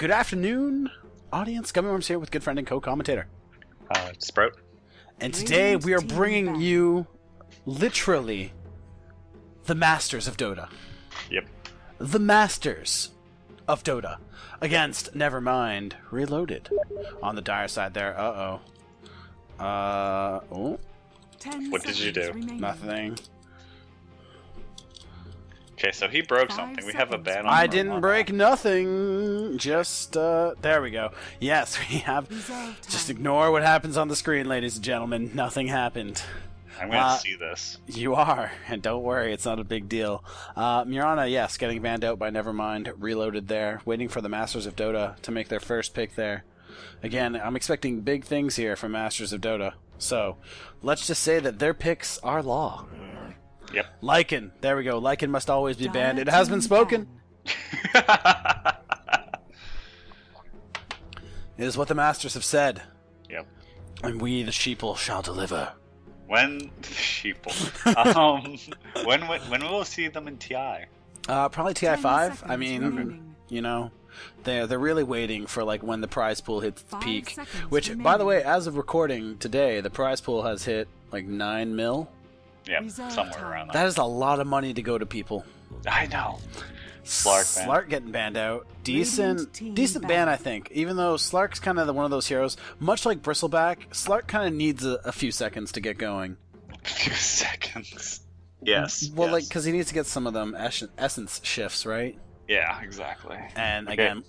Good afternoon, audience. Gummy here with good friend and co-commentator. Sproutt. And today we are bringing you, literally, the Masters of Dota. Yep. The Masters of Dota against Nevermind Reloaded. On the dire side there. Oh. What did you do? Nothing. Okay, so he broke something. We have a ban on I didn't break nothing. Just, there we go. Yes, we have. Just ignore what happens on the screen, ladies and gentlemen. Nothing happened. I'm going to see this. You are, and don't worry, it's not a big deal. Mirana, yes, getting banned out by Nevermind. Reloaded there. Waiting for the Masters of Dota to make their first pick there. Again, I'm expecting big things here from Masters of Dota. So, let's just say that their picks are law. Yep. Lycan. There we go. Lycan must always be banned. It has been spoken. It is what the Masters have said. Yep. And we, the sheeple, shall deliver. When the sheeple. When will we see them in TI? Probably TI 5. I mean, you know, they're really waiting for like when the prize pool hits the peak. Which, by the way, as of recording today, the prize pool has hit like 9 mil. Yeah, somewhere around that. That is a lot of money to go to people. I know. Slark getting banned out. Decent ban, I think. Even though Slark's kind of one of those heroes, much like Bristleback, Slark kind of needs a few seconds to get going. A few seconds. Yes. Well, yes. like, because he needs to get some of them essence shifts, right? Yeah, exactly. And okay. again,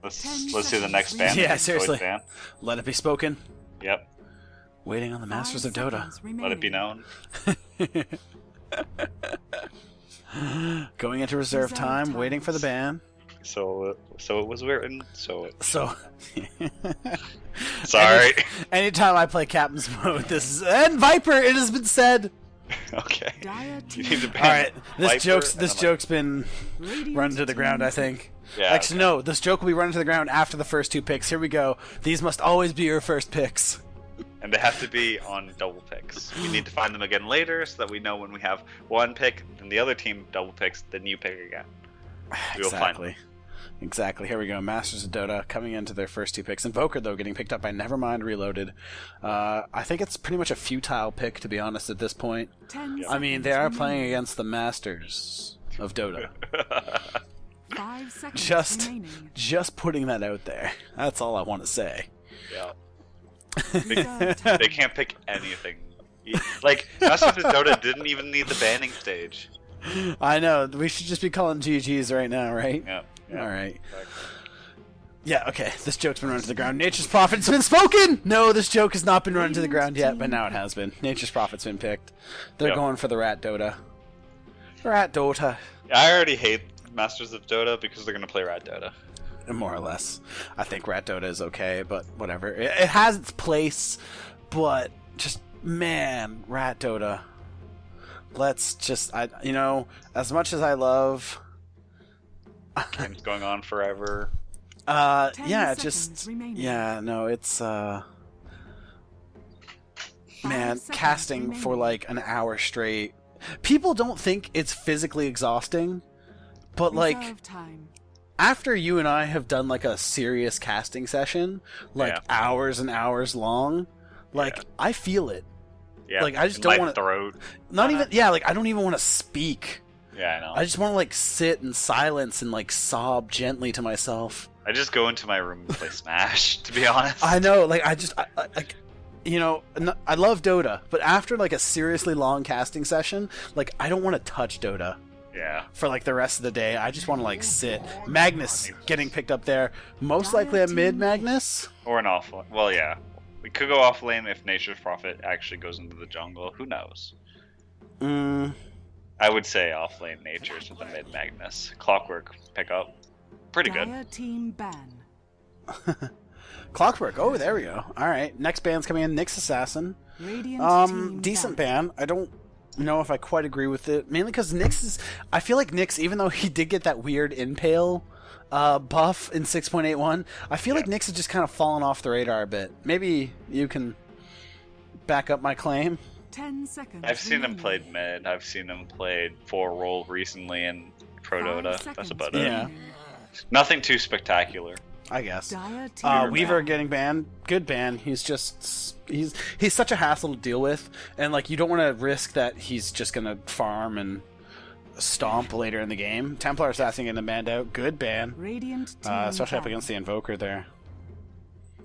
let's do the next ban. Yeah, seriously. Let it be spoken. Yep. Waiting on the Masters of Dota. Let it be known. Going into reserve time, waiting for the ban. So it was written. So. Sorry. Anytime I play Captain's Mode, this is and Viper. It has been said. Okay. You need to ban all right. This Viper, joke's been run to the ground. I think. Yeah. Actually, no. This joke will be run to the ground after the first two picks. Here we go. These must always be your first picks. And they have to be on double picks. We need to find them again later so that we know when we have one pick, then the other team double picks, then you pick again. We will find them. Exactly. Here we go. Masters of Dota coming into their first two picks. Invoker, though, getting picked up by Nevermind Reloaded. I think it's pretty much a futile pick, to be honest, at this point. I mean, they are playing against the Masters of Dota. 5 seconds just putting that out there. That's all I want to say. Yeah. They can't pick anything. Like, Masters of Dota didn't even need the banning stage. I know. We should just be calling GGs right now, right? Yeah. All right. Exactly. Yeah, okay. This joke's been run to the ground. Nature's Prophet's been spoken! No, this joke has not been run to the ground yet, but now it has been. Nature's Prophet's been picked. They're going for the Rat Dota. Rat Dota. I already hate Masters of Dota because they're going to play Rat Dota. More or less. I think Rat Dota is okay, but whatever. It has its place, but just, man, Rat Dota. Let's just, you know, as much as I love... Game's going on forever. Yeah, just, yeah, no, it's, man, casting for like an hour straight. People don't think it's physically exhausting, but like... After you and I have done like a serious casting session, like hours and hours long, like I feel it. Yeah. Like I just don't want to. Throat. Not even. Yeah. Like I don't even want to speak. Yeah, I know. I just want to like sit in silence and like sob gently to myself. I just go into my room and play Smash. To be honest. I know. Like I like. You know, I love Dota, but after like a seriously long casting session, like I don't want to touch Dota. Yeah. For like the rest of the day, I just want to like sit. Magnus getting picked up there, most likely a mid Magnus or an off lane. Well, yeah, we could go off lane if Nature's Prophet actually goes into the jungle. Who knows? I would say off lane Nature's with a mid Magnus. Clockwork pick up, pretty good. Team ban. Clockwork. Oh, there we go. All right, next band's coming in. Nyx Assassin. Decent ban. I don't know if I quite agree with it, mainly because Nyx is... I feel like Nyx, even though he did get that weird impale buff in 6.81, I feel like Nyx has just kind of fallen off the radar a bit. Maybe you can back up my claim? 10 seconds. I've seen him played mid. I've seen him played 4-role recently in Pro Dota. That's about it. Yeah. Nothing too spectacular. I guess. Dire Weaver getting banned. Good ban. He's such a hassle to deal with, and like you don't want to risk that he's just gonna farm and stomp later in the game. Templar Assassin getting banned out. Good ban. Radiant Especially up against the Invoker there.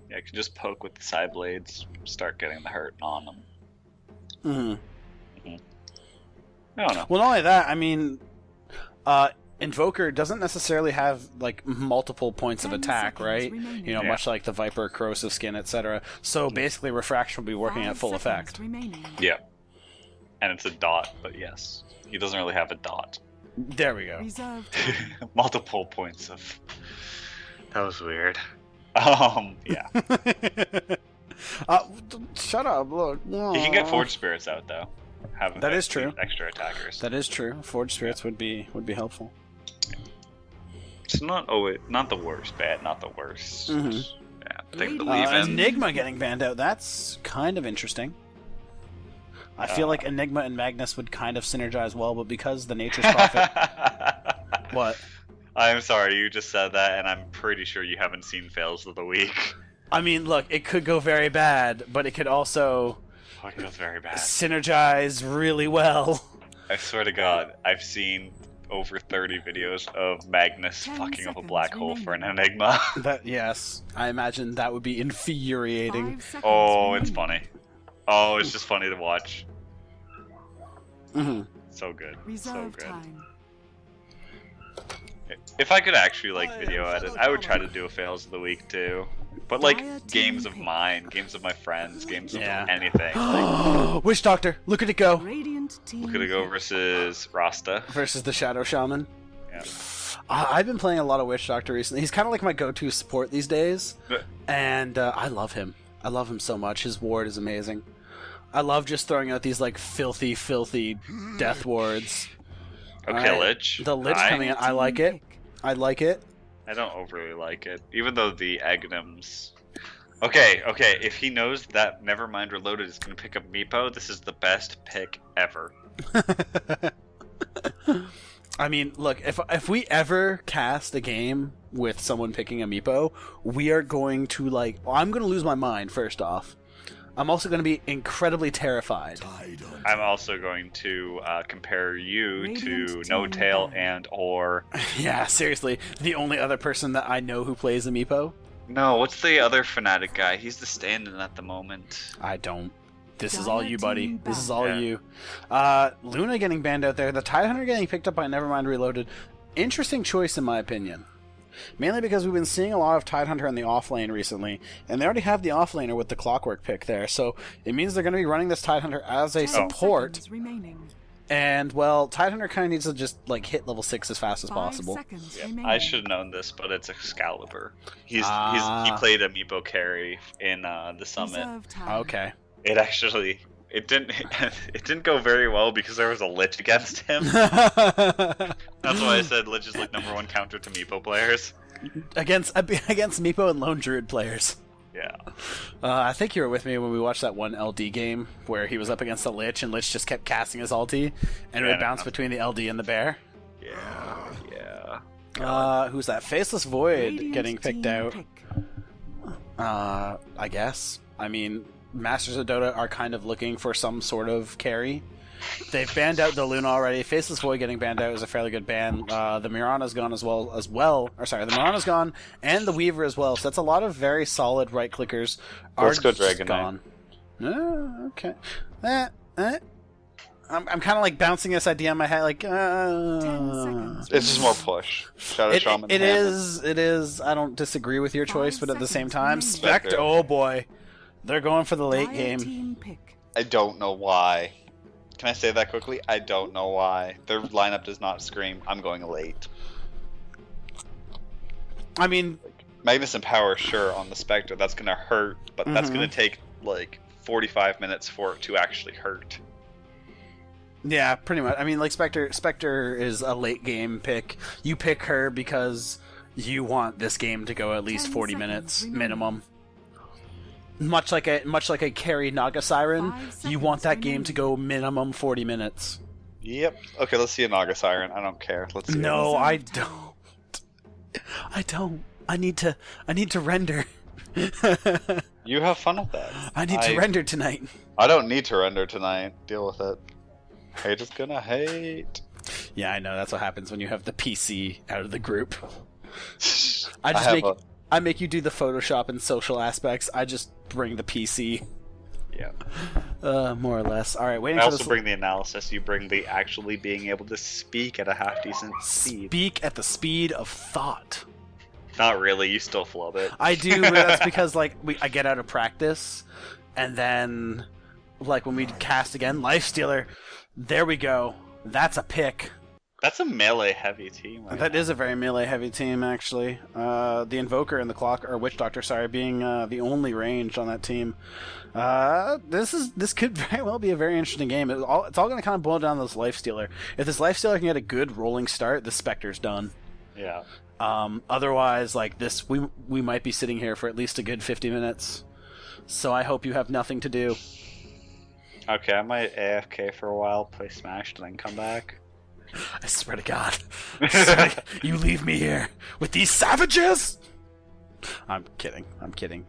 Yeah, you can just poke with the side blades, start getting the hurt on them. Mm-hmm. I don't know. Well, not only that, I mean, Invoker doesn't necessarily have like multiple points of 10 attack, seconds right? remaining. You know, Yeah. much like the Viper, corrosive skin, etc. So basically, refraction will be working 5 at full seconds effect. remaining. Yeah. And it's a dot, but yes. He doesn't really have a dot. There we go. Reserve time. Multiple points of... That was weird. Yeah. Shut up! Look, You can get Forge Spirits out, though. That is true. Extra attackers. That is true. Forge Spirits would be helpful. It's not not the worst bad, not the worst. Mhm. Yeah, they believe in. Enigma getting banned out. That's kind of interesting. I feel like Enigma and Magnus would kind of synergize well, but because the Nature's Prophet... What? I'm sorry, you just said that, and I'm pretty sure you haven't seen Fails of the Week. I mean, look, it could go very bad, but it could also Oh, it goes very bad. synergize really well. I swear to God, I've seen over 30 videos of Magnus 10 fucking up a seconds black hole for an remaining. Enigma. But yes, I imagine that would be infuriating. 5 seconds Oh, it's remaining. funny. Oh, it's just funny to watch. Hmm. So good. So Reserve good. time. If I could actually like video edit, I would try to do a Fails of the Week too. But like Dire games team of pick. mine, games of my friends, games Yeah. of anything. Like, Witch Doctor, look at it go! Radiant team. look at it go versus Rasta. Versus the Shadow Shaman. Yeah. I've been playing a lot of Witch Doctor recently. He's kind of like my go-to support these days, But- and I love him. I love him so much. His ward is amazing. I love just throwing out these like filthy death wards. Okay, Alright, Lich. the Lich I, coming in. I like it. I like it. I don't overly like it, even though the Agnums. Okay, if he knows that Nevermind Reloaded is going to pick up Meepo, this is the best pick ever. I mean, look, if we ever cast a game with someone picking a Meepo, we are going to like... I'm going to lose my mind, first off. I'm also going to be incredibly terrified. I'm also going to compare you Radiant to team No Tail down. and or... Yeah, seriously. The only other person that I know who plays a Meepo? No, what's the other Fnatic guy? He's the stand-in at the moment. I don't. This is all you, buddy. Team This is banned. all Yeah. you. Luna getting banned out there. The Tidehunter getting picked up by Nevermind Reloaded. Interesting choice, in my opinion. Mainly because we've been seeing a lot of Tidehunter in the offlane recently, and they already have the offlaner with the Clockwork pick there, so it means they're going to be running this Tidehunter as a 10 support, seconds remaining. and, well, Tidehunter kind of needs to just, like, hit level 6 as fast as 5 possible. seconds Yeah, remaining. I should have known this, but it's Excalibur. He Ah. played a Meepo carry in the summit. Reserve time. Okay. It actually it didn't go very well because there was a Lich against him. against That's why I said Lich is like #1 counter to Meepo players. against Meepo and Lone Druid players. Yeah. I think you were with me when we watched that one LD game where he was up against the Lich, and Lich just kept casting his ulti, and it Yeah, would bounce between the LD and the bear. Yeah. Who's that? Faceless Void Radiant getting picked team out. pick. I guess. I mean, Masters of Dota are kind of looking for some sort of carry. They've banned out the Luna already. Faceless Void getting banned out is a fairly good ban. The Mirana's gone as well. Or sorry, the Mirana's gone, and the Weaver as well. So that's a lot of very solid right clickers. Let's go just Dragon Knight. gone. Okay. I'm kind of like bouncing this idea in my head, like. 10 seconds. It's just more push. Shadow Shaman. It Hammer. is. It is. I don't disagree with your 5 choice, but at the same seconds time, remaining. Spectre. Oh boy, they're going for the late Dire game. team pick. I don't know why. Can I say that quickly? I don't know why. Their lineup does not scream, I'm going late. I mean, Magnus and Power, sure, on the Spectre, that's going to hurt, but that's Mhm. going to take, like, 45 minutes for it to actually hurt. yeah, pretty much. I mean, like Spectre is a late game pick. You pick her because you want this game to go at least 10 40 seconds minutes remaining. minimum. Much like a carry Naga Siren, 5 you seconds want that game remaining. to go minimum 40 minutes. Yep. Okay, let's see a Naga Siren. I don't care. Let's see No, it. I Reserve time. don't. I don't. I need to render. You have fun with that. I need to render tonight. I don't need to render tonight. Deal with it. Hate is gonna hate. Yeah, I know. That's what happens when you have the PC out of the group. I make you do the Photoshop and social aspects. I just bring the PC. Yeah. More or less. All right, waiting I for also this. bring the analysis. You bring the actually being able to speak at a half decent speed. Speak at the speed of thought. Not really. You still flub it. I do, but that's because like I get out of practice, and then like when we cast again, Lifestealer. There we go. That's a pick. That's a melee heavy team. That is a very melee heavy team, actually. The Invoker and the Clock, or Witch Doctor, sorry, being the only ranged on that team. This could very well be a very interesting game. It's all going to kind of boil down to this Lifestealer. If this Lifestealer can get a good rolling start, the Spectre's done. Yeah. Otherwise, like this, we might be sitting here for at least a good 50 minutes. So I hope you have nothing to do. Okay, I might AFK for a while, play Smash, and then come back. I swear to God. You leave me here with these savages? I'm kidding.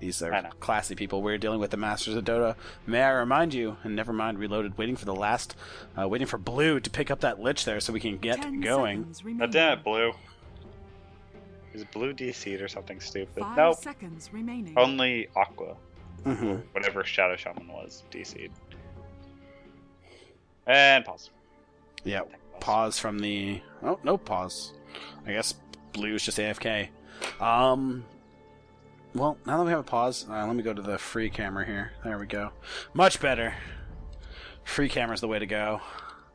These are classy people. We're dealing with the Masters of Dota. May I remind you, and Nevermind Reloaded, waiting for Blue to pick up that Lich there so we can get going. God damn it, Blue. Is Blue DC'd or something stupid? 5 Nope. seconds remaining. Only Aqua. Mm-hmm. Whatever Shadow Shaman was, DC'd. And pause. Yeah, pause from the... Oh, no pause. I guess Blue's just AFK. Well, now that we have a pause, let me go to the free camera here. There we go. Much better. Free camera's the way to go.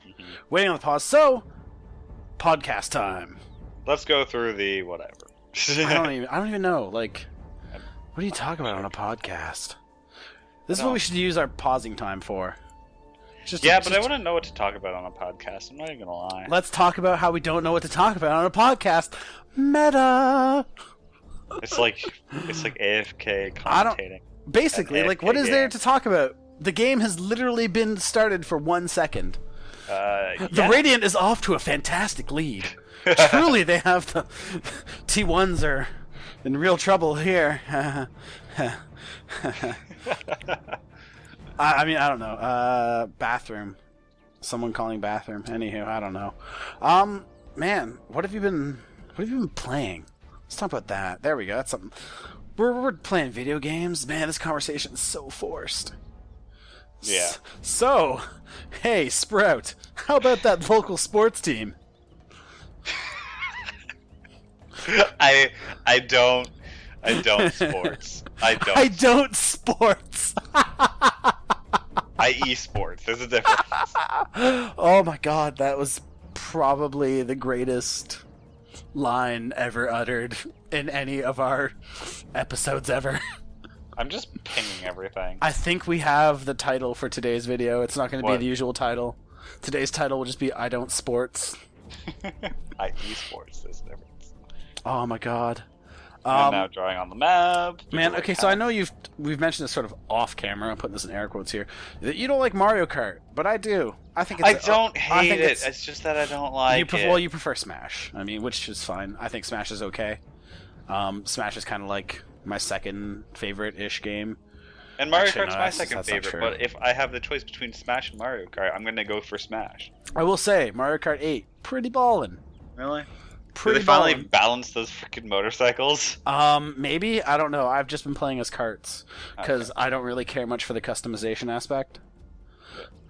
Mm-hmm. Waiting on the pause. So, podcast time. Let's go through the whatever. I don't even know. Like, what do you talk about on a podcast? This is what we should use our pausing time for. But I wouldn't know what to talk about on a podcast. I'm not even gonna lie. Let's talk about how we don't know what to talk about on a podcast. Meta. It's like AFK commentating. Basically, like, what is there to talk about? The game has literally been started for 1 second. The Radiant is off to a fantastic lead. Truly, they have the T1s are in real trouble here. I mean, I don't know. Bathroom. Someone calling bathroom. Anywho, I don't know. Man, what have you been playing? Let's talk about that. There we go. That's something. We're playing video games. Man, this conversation is so forced. Yeah. So, hey, Sproutt, how about that local sports team? I don't sports. I don't sports. I esports. There's a difference. Oh my God, that was probably the greatest line ever uttered in any of our episodes ever. I'm just pinging everything. I think we have the title for today's video. It's not going to be the usual title. Today's title will just be I don't sports. I esports. There's a difference. Oh my God. I'm now drawing on the map. Man, okay, so I know we've mentioned this sort of off camera. I'm putting this in air quotes here. That you don't like Mario Kart, but I do. I think it's I don't hate it. It's just that I don't like it. Well, you prefer Smash. I mean, which is fine. I think Smash is okay. Smash is kind of like my second favorite-ish game. And Mario Kart's my second favorite, but if I have the choice between Smash and Mario Kart, I'm going to go for Smash. I will say, Mario Kart 8, pretty ballin'. Really? Pretty Did they finally balance those freaking motorcycles? Maybe. I don't know. I've just been playing as karts, because I don't really care much for the customization aspect.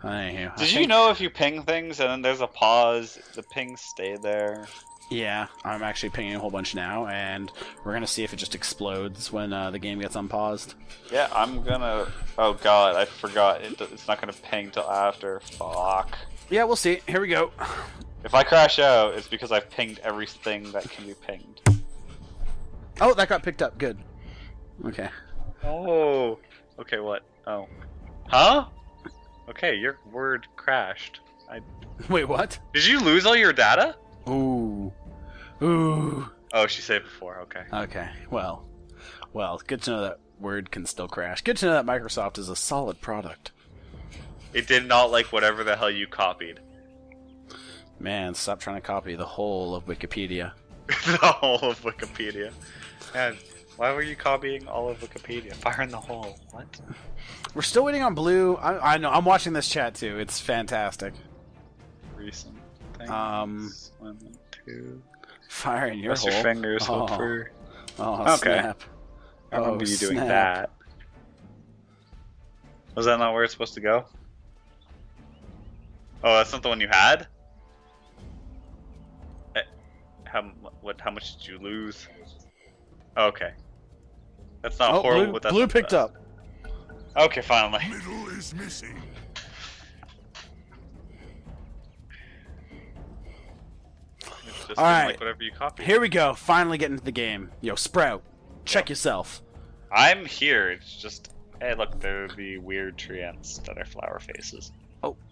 Anywho, Did you know if you ping things and then there's a pause, the pings stay there? Yeah, I'm actually pinging a whole bunch now, and we're going to see if it just explodes when the game gets unpaused. Yeah, I'm gonna... Oh god, I forgot. It's not gonna ping till after. Fuck. Yeah, we'll see. Here we go. If I crash out, it's because I've pinged everything that can be pinged. Oh, that got picked up. Good. Okay. Oh. Okay, what? Oh. Huh? Okay, your word crashed. Wait, what? Did you lose all your data? Ooh. Ooh. Oh, she said before. Okay. Okay. Well, good to know that Word can still crash. Good to know that Microsoft is a solid product. It did not like whatever the hell you copied. Man, stop trying to copy the whole of Wikipedia. The whole of Wikipedia. Yeah, why were you copying all of Wikipedia? Fire in the hole. What? We're still waiting on blue. I know. I'm watching this chat too. It's fantastic. Recent things. 1, 2. Fire in your Cross hole. your fingers. Oh. Hope for. Oh, Okay. snap. I remember you doing snap. that. Was that not where it's supposed to go? Oh, that's not the one you had? How much did you lose? Okay. That's not horrible, blue, but that's blue not picked bad. up. Okay, finally. Middle is missing. It's just All right. like whatever you copy. Here we go. Finally getting into the game. Yo, Sprout, check yourself. I'm here. It's just, hey, look, there are the weird tree ants that are flower faces.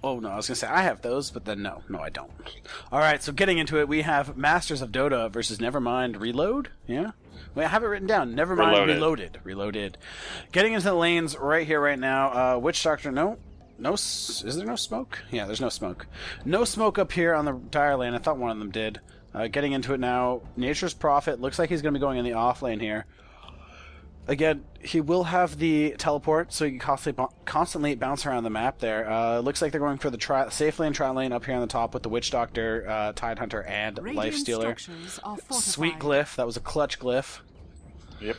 Oh no, I was gonna say I have those, but then no, I don't. All right, so getting into it, we have Masters of Dota versus Nevermind Reload. Yeah, wait, I have it written down. Nevermind Reloaded. Getting into the lanes right here, right now. Witch Doctor, no. Is there no smoke? Yeah, there's no smoke. No smoke up here on the dire lane. I thought one of them did. Getting into it now. Nature's Prophet looks like he's gonna be going in the off lane here. Again, he will have the teleport, so you can constantly bounce around the map there. Looks like they're going for the safe lane, tri lane up here on the top with the Witch Doctor, Tide Hunter, and Life Stealer. Sweet glyph. That was a clutch glyph. Yep.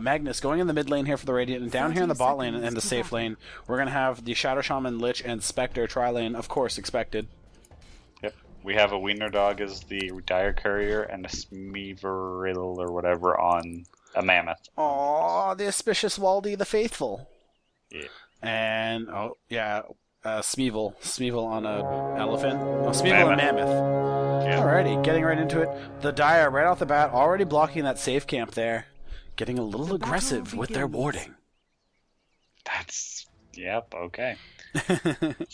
Magnus going in the mid lane here for the Radiant, and down here in the bot lane and the safe lane, we're going to have the Shadow Shaman, Lich, and Spectre tri lane, of course, expected. Yep. We have a Wiener Dog as the Dire Courier and a Smeeveril or whatever on a Mammoth. Aww, the auspicious Waldy the Faithful. Yeah. And, Smeevil on a elephant. Oh, Smeevil and Mammoth. Yeah. Alrighty, getting right into it. The Dire, right off the bat, already blocking that safe camp there. Getting a little aggressive with their warding. That's... Yep, okay. Moving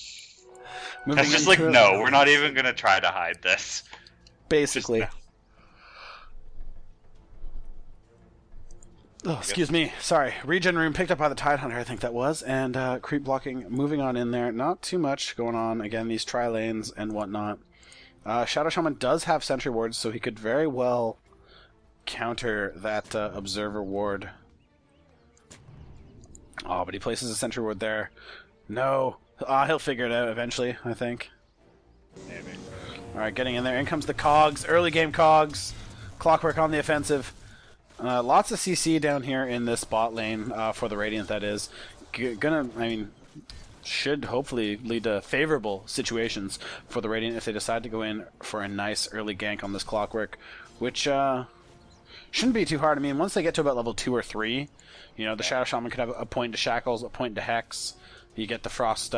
That's just into like, it. no, we're not even going to try to hide this. Basically. Just Oh, excuse me. Sorry. Regen room picked up by the Tide Hunter, I think that was. And creep blocking, moving on in there. Not too much going on. Again, these tri-lanes and whatnot. Shadow Shaman does have sentry wards, so he could very well counter that observer ward. Oh, but he places a sentry ward there. No. He'll figure it out eventually, I think. Maybe. Alright, getting in there. In comes the Cogs. Early game Cogs. Clockwork on the offensive. Lots of CC down here in this bot lane for the Radiant, that is. Should hopefully lead to favorable situations for the Radiant if they decide to go in for a nice early gank on this Clockwork, which shouldn't be too hard. I mean, once they get to about level 2 or 3, the Shadow Shaman could have a point to Shackles, a point to Hex. You get the Frost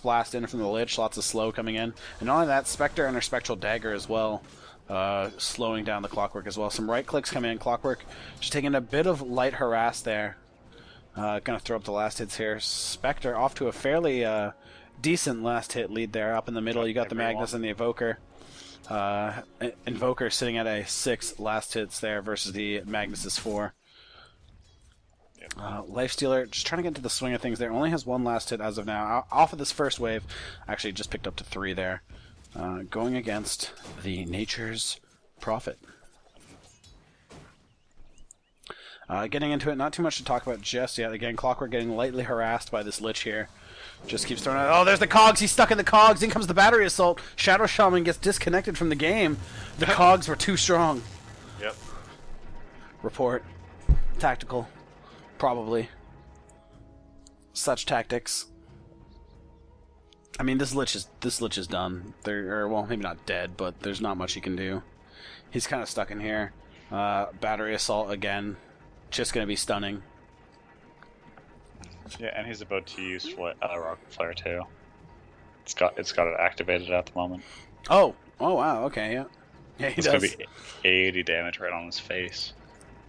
Blast in from the Lich, lots of slow coming in. And not only that, Spectre and her Spectral Dagger as well. Slowing down the Clockwork as well. Some right clicks coming in. Clockwork just taking a bit of light harass there. Gonna throw up the last hits here. Spectre off to a fairly decent last hit lead there. Up in the middle, you got the Magnus and the Evoker. Invoker sitting at a 6 last hits there versus the Magnus's 4. Lifestealer just trying to get into the swing of things there. Only has 1 last hit as of now. Off of this first wave, actually just picked up to 3 there. Going against the Nature's Prophet. Getting into it, not too much to talk about just yet. Again, Clockwork getting lightly harassed by this Lich here. Just keeps throwing out. Oh, there's the Cogs. He's stuck in the Cogs. In comes the Battery Assault. Shadow Shaman gets disconnected from the game. The Cogs were too strong. Yep. Report. Tactical. Probably. Such tactics. I mean, this Lich is done. Well, maybe not dead, but there's not much he can do. He's kind of stuck in here. Battery Assault again. Just going to be stunning. Yeah, and he's about to use Rocket Flare too. It's got it activated at the moment. Oh wow, okay, yeah. Yeah, he it's does. It's going to be 80 damage right on his face.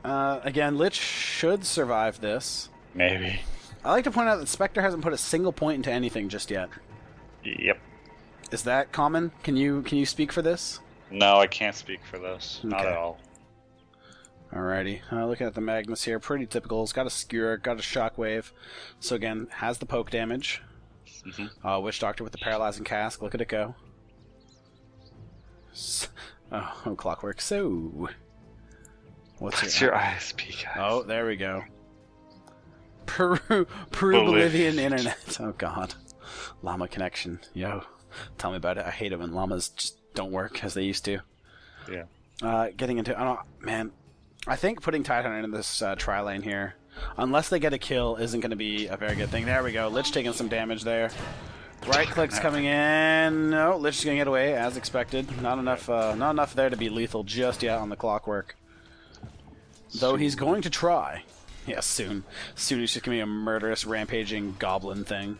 Again, Lich should survive this. Maybe. I like to point out that Spectre hasn't put a single point into anything just yet. Yep. Is that common? Can you speak for this? No, I can't speak for this. Not Okay. at all. Alrighty. Looking at the Magnus here, pretty typical. It's got a Skewer, got a Shockwave. So again, has the poke damage. Mm-hmm. Witch Doctor with the Paralyzing Cask. Look at it go. Oh, Clockwork. So... What's your ISP, guys? Oh, there we go. Peru-Bolivian internet. Oh god. Llama connection. Yo, tell me about it. I hate it when llamas just don't work as they used to. Yeah. Getting into... man. I think putting Titan in this tri lane here, unless they get a kill, isn't going to be a very good thing. There we go. Lich taking some damage there. Right click's coming in. No, Lich is going to get away as expected. Not enough there to be lethal just yet on the Clockwork. Though he's going to try. Yeah, soon. Soon he's just going to be a murderous, rampaging goblin thing.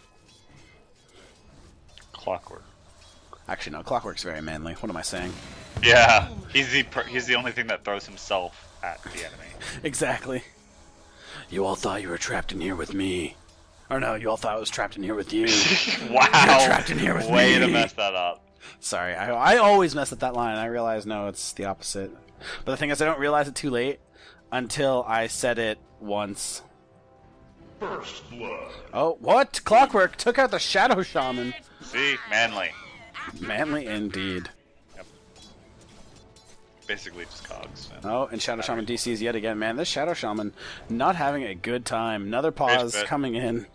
Clockwork. Actually, no. Clockwork's very manly. What am I saying? Yeah, he's the only thing that throws himself at the enemy. Exactly. You all thought you were trapped in here with me. Or no, you all thought I was trapped in here with you. Wow. You're trapped in here with Way me. to mess that up. Sorry, I always mess up that line. I realize, no, it's the opposite. But the thing is, I don't realize it too late until I said it once. First blood. Oh, what? Clockwork took out the Shadow Shaman. See? Manly. Manly indeed. Basically just cogs. Oh, and Shadow Shaman DCs yet again. Man, this Shadow Shaman not having a good time. Another pause coming in.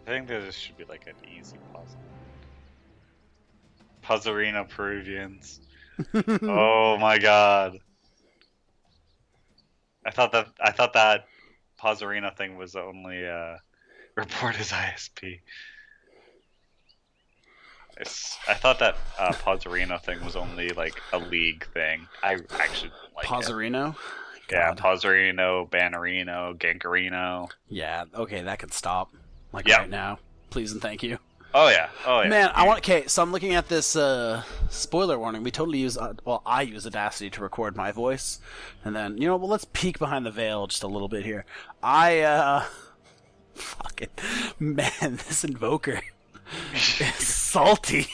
I think there should be like an easy pause. Puzzarino Peruvians. Oh my god. I thought that Puzzarino thing was only report as ISP. I thought that Puzzarino thing was only like a league thing. I actually don't like Puzzarino? it. Yeah, Puzzarino, Bannerino, Gankarino. Yeah, okay, that could stop. Like Yeah. right now. Please and thank you. Oh yeah, oh yeah. Man, okay, so I'm looking at this spoiler warning. We totally use, I use Audacity to record my voice. And then, let's peek behind the veil just a little bit here. Fucking, man, this Invoker is salty.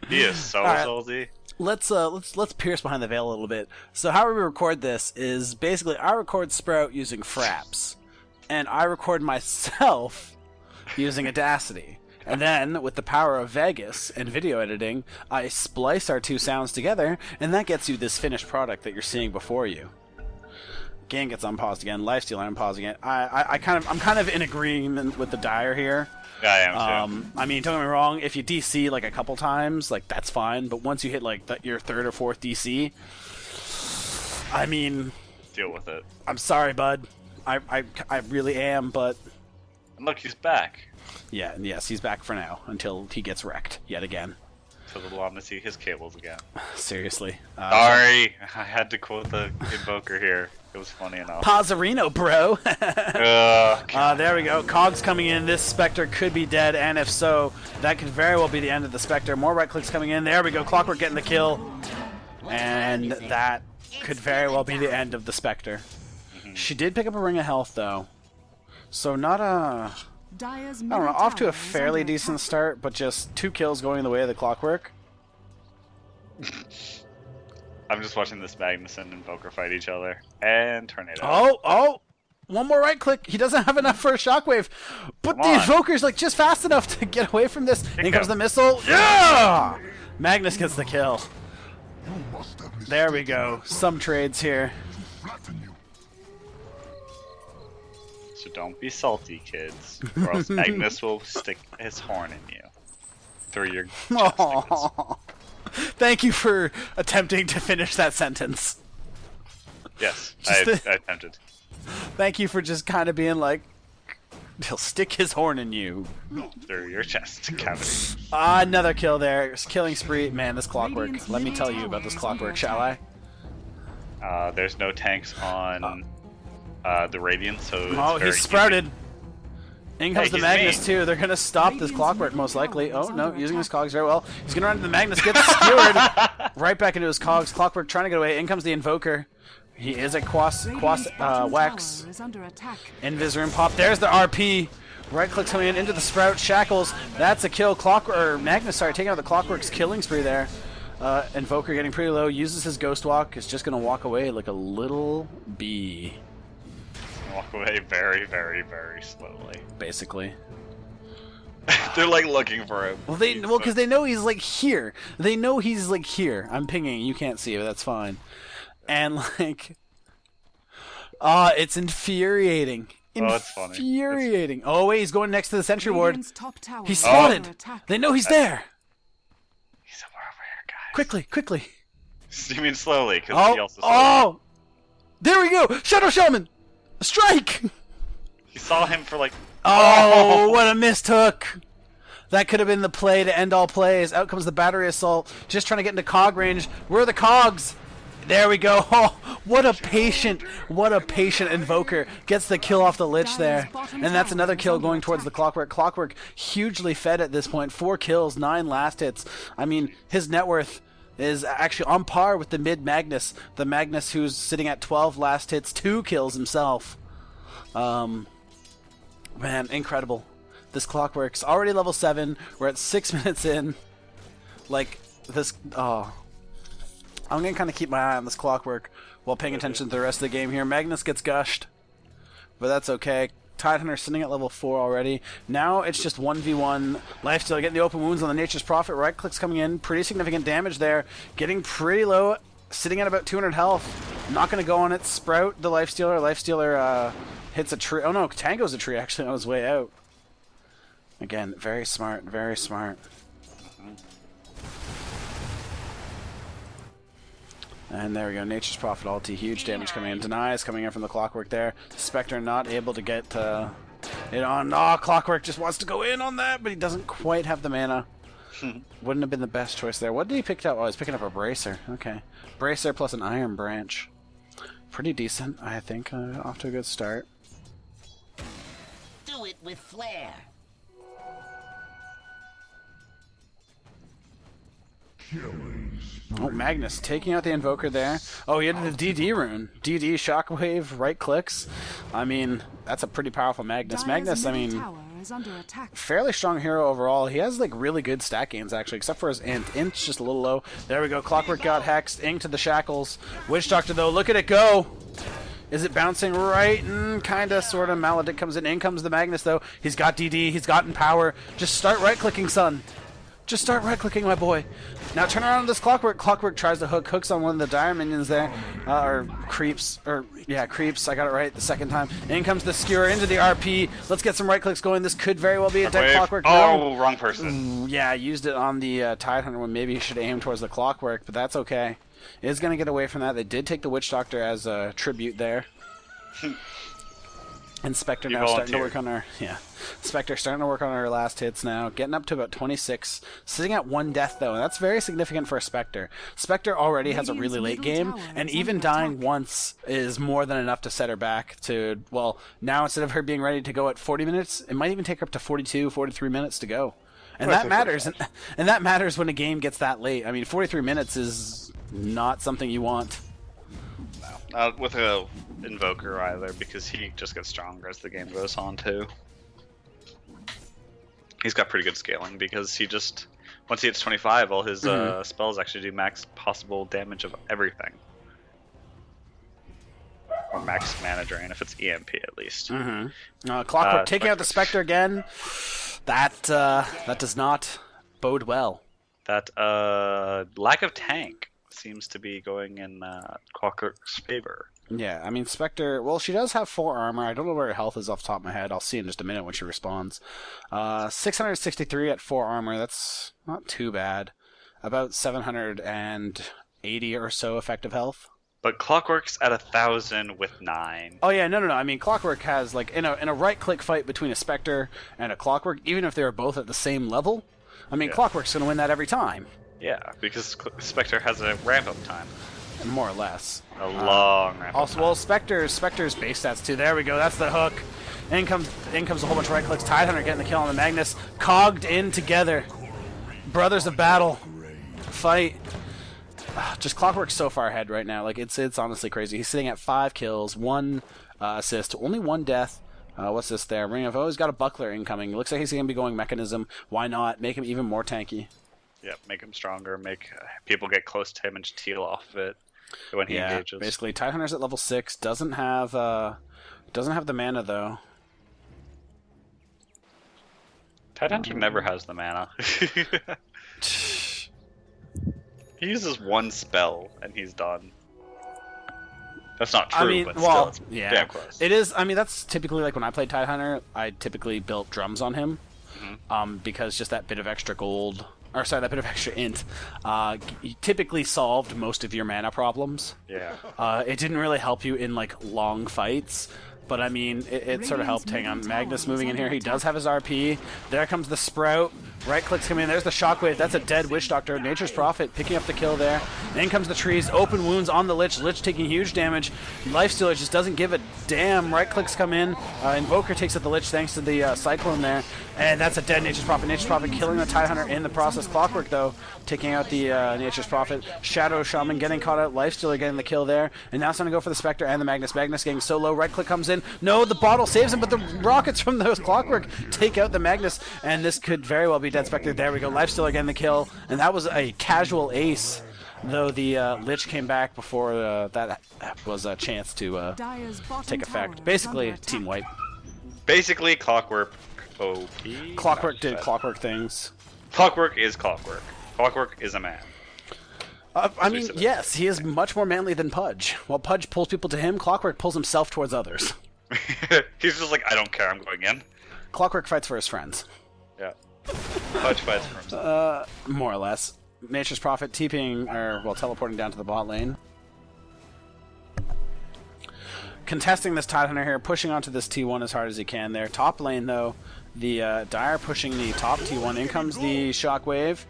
He is so All right. salty. Let's pierce behind the veil a little bit. So how we record this is basically I record Sproutt using Fraps, and I record myself using Audacity. And then, with the power of Vegas and video editing, I splice our two sounds together, and that gets you this finished product that you're seeing before you. Game gets unpaused again. Lifesteal unpaused again. I'm kind of in agreement with the Dire here. Yeah, I am too. I mean, don't get me wrong. If you DC like a couple times, like that's fine. But once you hit like your third or fourth DC, I mean, Deal with it. I'm sorry, bud. I really am, but And look, he's back. yeah, yes, he's back for now until he gets wrecked yet again. So the llama see his cables again. Seriously. Sorry, I had to quote the Invoker here. It was funny enough. Puzzarino, bro. God. There we go. Cogs coming in. This Spectre could be dead, and if so, that could very well be the end of the Spectre. More right clicks coming in. There we go. Clockwork getting the kill. And that could very well be the end of the Spectre. She did pick up a ring of health, though. So not a... I don't know, off to a fairly decent start, but just 2 kills going the way of the Clockwork. I'm just watching this Magnus and Invoker fight each other. And Tornado. Oh! One more right click. He doesn't have enough for a shockwave. But Come the on. Invoker's like just fast enough to get away from this. In comes him. the missile. Yeah! Magnus gets the kill. You must have There we go. Some trades here. flatten you. So don't be salty, kids. Or else Magnus will stick his horn in you. Through your chesticles. Aw. Thank you for attempting to finish that sentence. Yes, Just I attempted. Thank you for just kind of being like, he'll stick his horn in you. Through your chest cavity. Another kill there. Killing spree. Man, this Clockwork. Let me tell you about this Clockwork, shall I? There's no tanks on the Radiant, so it's Oh, very he's sprouted. In comes Hey, the he's Magnus mean. too. They're gonna stop this Clockwork most likely. Oh no, using his cogs very well. He's gonna run into the Magnus, gets skewered right back into his cogs. Clockwork trying to get away. In comes the Invoker. He is a Wax. Invis pop. There's the RP. Right click coming into the Sproutt shackles. That's a kill. Magnus, sorry, taking out the Clockwork's killing spree there. Invoker getting pretty low. Uses his Ghost Walk. Is just gonna walk away like a little bee. Walk away very, very, very slowly. Basically. They're like looking for him. Well, because they know he's like here. They know he's like here. I'm pinging. You can't see it, but that's fine. And like, it's infuriating. Oh, it's funny. Infuriating. Oh wait, he's going next to the sentry ward. Radiant's top tower He's is under spotted. attack. They know he's there. He's somewhere over here, guys. Quickly, quickly. You mean slowly, because he Oh, also saw there we go. Shadow Shaman, a strike. He saw him for like. Oh, what a missed hook. That could have been the play to end all plays. Out comes the battery assault. Just trying to get into cog range. Where are the cogs? There we go. Oh, what a patient invoker. Gets the kill off the Lich there. And that's another kill going towards the Clockwork. Clockwork hugely fed at this point. 4 kills, 9 last hits. I mean, his net worth is actually on par with the mid Magnus. The Magnus who's sitting at 12 last hits, 2 kills himself. Man, incredible. This Clockwork's already level 7. We're at 6 minutes in. Like, this... Oh. I'm going to kind of keep my eye on this Clockwork while paying attention to the rest of the game here. Magnus gets gushed, but that's okay. Tidehunter sitting at level 4 already. Now it's just 1v1. Lifesteal getting the open wounds on the Nature's Prophet. Right clicks coming in. Pretty significant damage there. Getting pretty low. Sitting at about 200 health. Not going to go on it. Sprout, the Lifestealer. Lifestealer hits a tree. Oh no, Tango's a tree actually on his way out. Again, very smart, very smart. And there we go, Nature's Prophet ulti, huge damage coming in. Deny is coming in from the Clockwork there. Spectre not able to get it on. Oh, Clockwork just wants to go in on that, but he doesn't quite have the mana. Wouldn't have been the best choice there. What did he pick up? Oh, he's picking up a Bracer. Okay. Bracer plus an Iron Branch. Pretty decent, I think. Off to a good start. Do it with flair. Oh, Magnus taking out the Invoker there. Oh, he had the DD rune. DD, Shockwave, right clicks. I mean, that's a pretty powerful Magnus. Magnus, I mean, Is under attack. fairly strong hero overall. He has, like, really good stat gains, actually, except for his Int. Int's just a little low. There we go. Clockwork got hexed. Ink to the shackles. Witch Doctor, though, look at it go. Is it bouncing right? Kinda, sorta. Maledict comes in. In comes the Magnus, though. He's got DD. He's gotten power. Just start right-clicking, son. Just start right-clicking, my boy. Now turn around this Clockwork. Clockwork tries to hook. Hooks on one of the dire minions there. Or creeps. Or, yeah, creeps. I got it right the second time. In comes the Skewer into the RP. Let's get some right-clicks going. This could very well be a dead Clockwork. Oh, wrong person. Yeah, used it on the Tidehunter when maybe he should aim towards the Clockwork, but that's okay. Is going to get away from that. They did take the Witch Doctor as a tribute there. And Spectre now starting to work on her... Yeah. Spectre starting to work on her last hits now. Getting up to about 26. Sitting at 1 death, though, and that's very significant for a Spectre. Spectre already has a really late game, and even dying once is more than enough to set her back to... Well, now instead of her being ready to go at 40 minutes, it might even take her up to 42, 43 minutes to go. And that matters. And that matters when a game gets that late. I mean, 43 minutes is not something you want. Not with a Invoker either, because he just gets stronger as the game goes on too. He's got pretty good scaling because he just, once he hits 25, all his spells actually do max possible damage of everything. Or max mana drain if it's EMP at least. Clockwork taking out the Spectre again. That does not bode well. That lack of tank seems to be going in Clockwork's favor. Yeah, I mean, Spectre... Well, she does have 4 armor. I don't know where her health is off the top of my head. I'll see in just a minute when she responds. 663 at 4 armor. That's not too bad. About 780 or so effective health. But Clockwork's at 1,000 with 9. Oh, yeah, no. I mean, Clockwork has, like, in a right-click fight between a Spectre and a Clockwork, even if they were both at the same level, I mean, Clockwork's going to win that every time. Yeah, because Spectre has a ramp-up time. More or less. A long ramp-up Also, time. well, Spectre's base stats, too. There we go. That's the hook. In comes a whole bunch of right-clicks. Tidehunter getting the kill on the Magnus. Cogged in together. Brothers of battle. Fight. Just Clockwork's so far ahead right now. Like, it's honestly crazy. He's sitting at 5 kills, 1 assist, only 1 death. What's this there? Ring of... Oh, he's got a Buckler incoming. Looks like he's going to be going Mechanism. Why not? Make him even more tanky. Yeah, make him stronger, make people get close to him and just heal off of it when he engages. Basically, Tidehunter's at level 6. Doesn't have the mana, though. Tidehunter never has the mana. He uses 1 spell, and he's done. That's not true, I mean, but well, still, it's yeah, damn close. it is. I mean, that's typically like when I played Tidehunter, I typically built drums on him, because just that bit of extra gold, or sorry, that bit of extra int, typically solved most of your mana problems. Yeah. It didn't really help you in like long fights. But I mean, it sort of helped. Hang on, Magnus moving in here. He does have his RP. There comes the Sproutt. Right clicks coming in. There's the Shockwave. That's a dead Witch Doctor. Nature's Prophet picking up the kill there. In comes the trees. Open wounds on the Lich. Lich taking huge damage. Lifestealer just doesn't give a damn. Right clicks come in. Invoker takes out the Lich thanks to the Cyclone there. And that's a dead Nature's Prophet. Nature's Prophet killing the Tidehunter in the process. Clockwork, though, taking out the Nature's Prophet. Shadow Shaman getting caught out. Lifestealer getting the kill there. And now it's going to go for the Spectre and the Magnus. Magnus getting so low. Right click comes in. No, the bottle saves him, but the rockets from those Clockwork take out the Magnus. And this could very well be dead Spectre. There we go. Lifestealer getting the kill. And that was a casual ace, though the Lich came back before that was a chance to take effect. Basically, team wipe. Basically, Clockwork. Clockwork did Clockwork things. Clockwork is Clockwork. Clockwork is a man. I mean, yes, he is much more manly than Pudge. While Pudge pulls people to him, Clockwork pulls himself towards others. He's just like, I don't care, I'm going in. Clockwork fights for his friends. Yeah. Pudge fights for himself. More or less. Nature's Prophet teleporting down to the bot lane. Contesting this Tidehunter here, pushing onto this T1 as hard as he can there. Top lane, though, the Dire pushing the top T1. In comes the Shockwave.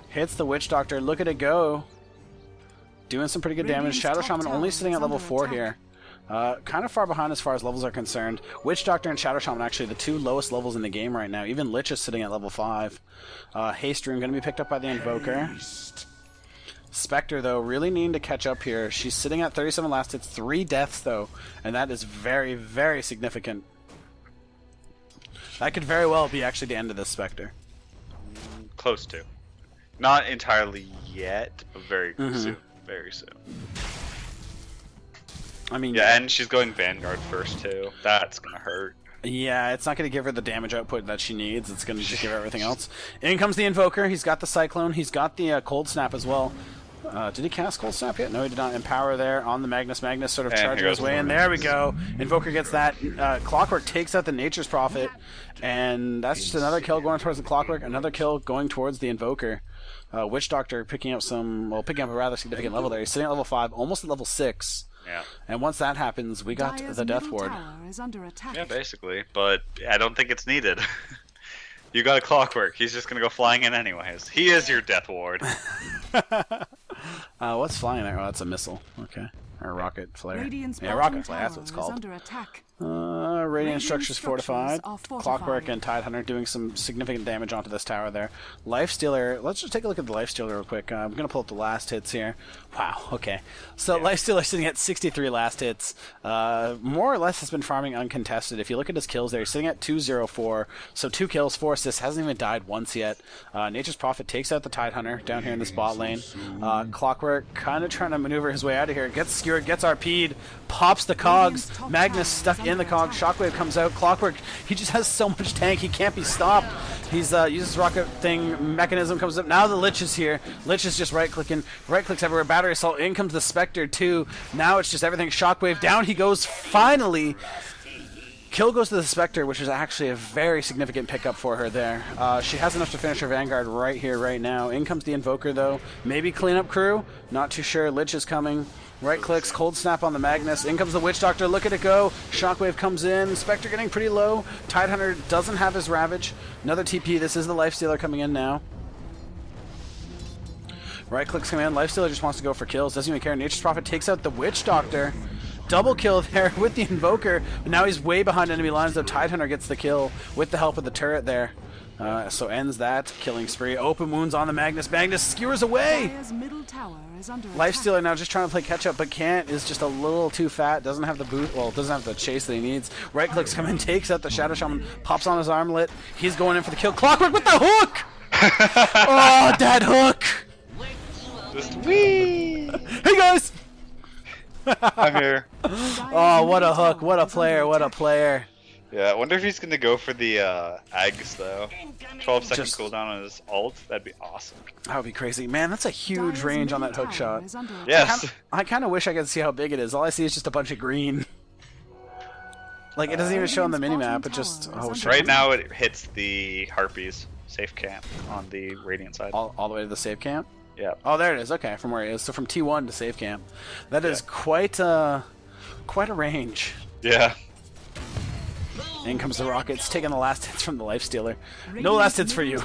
Hits the Witch Doctor. Look at it go. Doing some pretty good damage. Shadow Shaman only sitting at level 4 here. Kind of far behind as far as levels are concerned. Witch Doctor and Shadow Shaman actually the two lowest levels in the game right now. Even Lich is sitting at level 5. Haste Rune going to be picked up by the Invoker. Spectre, though, really needing to catch up here. She's sitting at 37 last hits. 3 deaths, though. And that is very, very significant. That could very well be actually the end of this Spectre. Close to. Not entirely yet, but very soon. Very soon. I mean, yeah, and she's going Vanguard first too. That's gonna hurt. Yeah, it's not going to give her the damage output that she needs. It's going to just give her everything else. In comes the Invoker. He's got the Cyclone. He's got the Cold Snap as well. Did he cast Cold Snap yet? No, he did not. Empower there on the Magnus. Magnus sort of charging his way in. There we go. Invoker gets that. Clockwork takes out the Nature's Prophet. And that's just another kill going towards the Clockwork. Another kill going towards the Invoker. Witch Doctor picking up picking up a rather significant level there. He's sitting at level 5, almost at level 6. Yeah. And once that happens, we got the Death Ward. Yeah, basically. But I don't think it's needed. You got a Clockwork. He's just going to go flying in anyways. He is your Death Ward. What's flying there? Oh, that's a missile. Okay. Or a rocket flare. Radiant's Yeah, rocket flare. That's what it's called. Under attack. Radiant structures fortified. are fortified. Clockwork and Tidehunter doing some significant damage onto this tower there. Lifestealer. Let's just take a look at the Lifestealer real quick. I'm going to pull up the last hits here. Wow, okay. So Lifestealer sitting at 63 last hits. More or less has been farming uncontested. If you look at his kills there, he's sitting at 204. So 2 kills, 4 assists. Hasn't even died once yet. Nature's Prophet takes out the Tidehunter down here in this bot lane. Clockwork kind of trying to maneuver his way out of here. Gets skewered, gets RP'd, pops the cogs. Magnus stuck in the cogs. Shockwave comes out. Clockwork, he just has so much tank. He can't be stopped. He's uses rocket thing. Mechanism comes up. Now the Lich is here. Lich is just right-clicking. Right-clicks everywhere. Battery Assault. In comes the Spectre, too. Now it's just everything. Shockwave. Down he goes. Finally. Kill goes to the Spectre, which is actually a very significant pickup for her there. She has enough to finish her Vanguard right here, right now. In comes the Invoker, though. Maybe cleanup crew. Not too sure. Lich is coming. Right clicks, Cold Snap on the Magnus. In comes the Witch Doctor. Look at it go. Shockwave comes in. Spectre getting pretty low. Tidehunter doesn't have his Ravage. Another TP. This is the Lifestealer coming in now. Right clicks come in. Lifestealer just wants to go for kills. Doesn't even care. Nature's Prophet takes out the Witch Doctor. Double kill there with the Invoker. But now he's way behind enemy lines, though. Tidehunter gets the kill with the help of the turret there. So ends that killing spree. Open wounds on the Magnus. Magnus skewers away. Lifestealer now just trying to play catch up, but can't. Is just a little too fat. Doesn't have the boot. Well, doesn't have the chase that he needs. Right clicks come in, takes out the Shadow Shaman, pops on his armlet. He's going in for the kill. Clockwork with the hook. Oh, that hook! Just wee. Hey guys. I'm here. Oh, what a hook! What a player! What a player! Yeah, I wonder if he's gonna go for the eggs though. 12-second Just- cooldown on his ult. That'd be awesome. That would be crazy. Man, that's a huge Dyer's range on middle that hook tower shot. is under attack. Yes. I kind of wish I could see how big it is. All I see is just a bunch of green. Like, it doesn't even show on the Radiant's minimap. bottom It just... tower is Oh, under shit. Right now it hits the Harpies safe camp on the Radiant side. All the way to the save camp? Yeah. Oh, there it is. Okay, from where he is. So from T1 to save camp. That is Yeah. quite a range. Yeah. In comes the Rockets, taking the last hits from the Lifestealer. No last hits for you.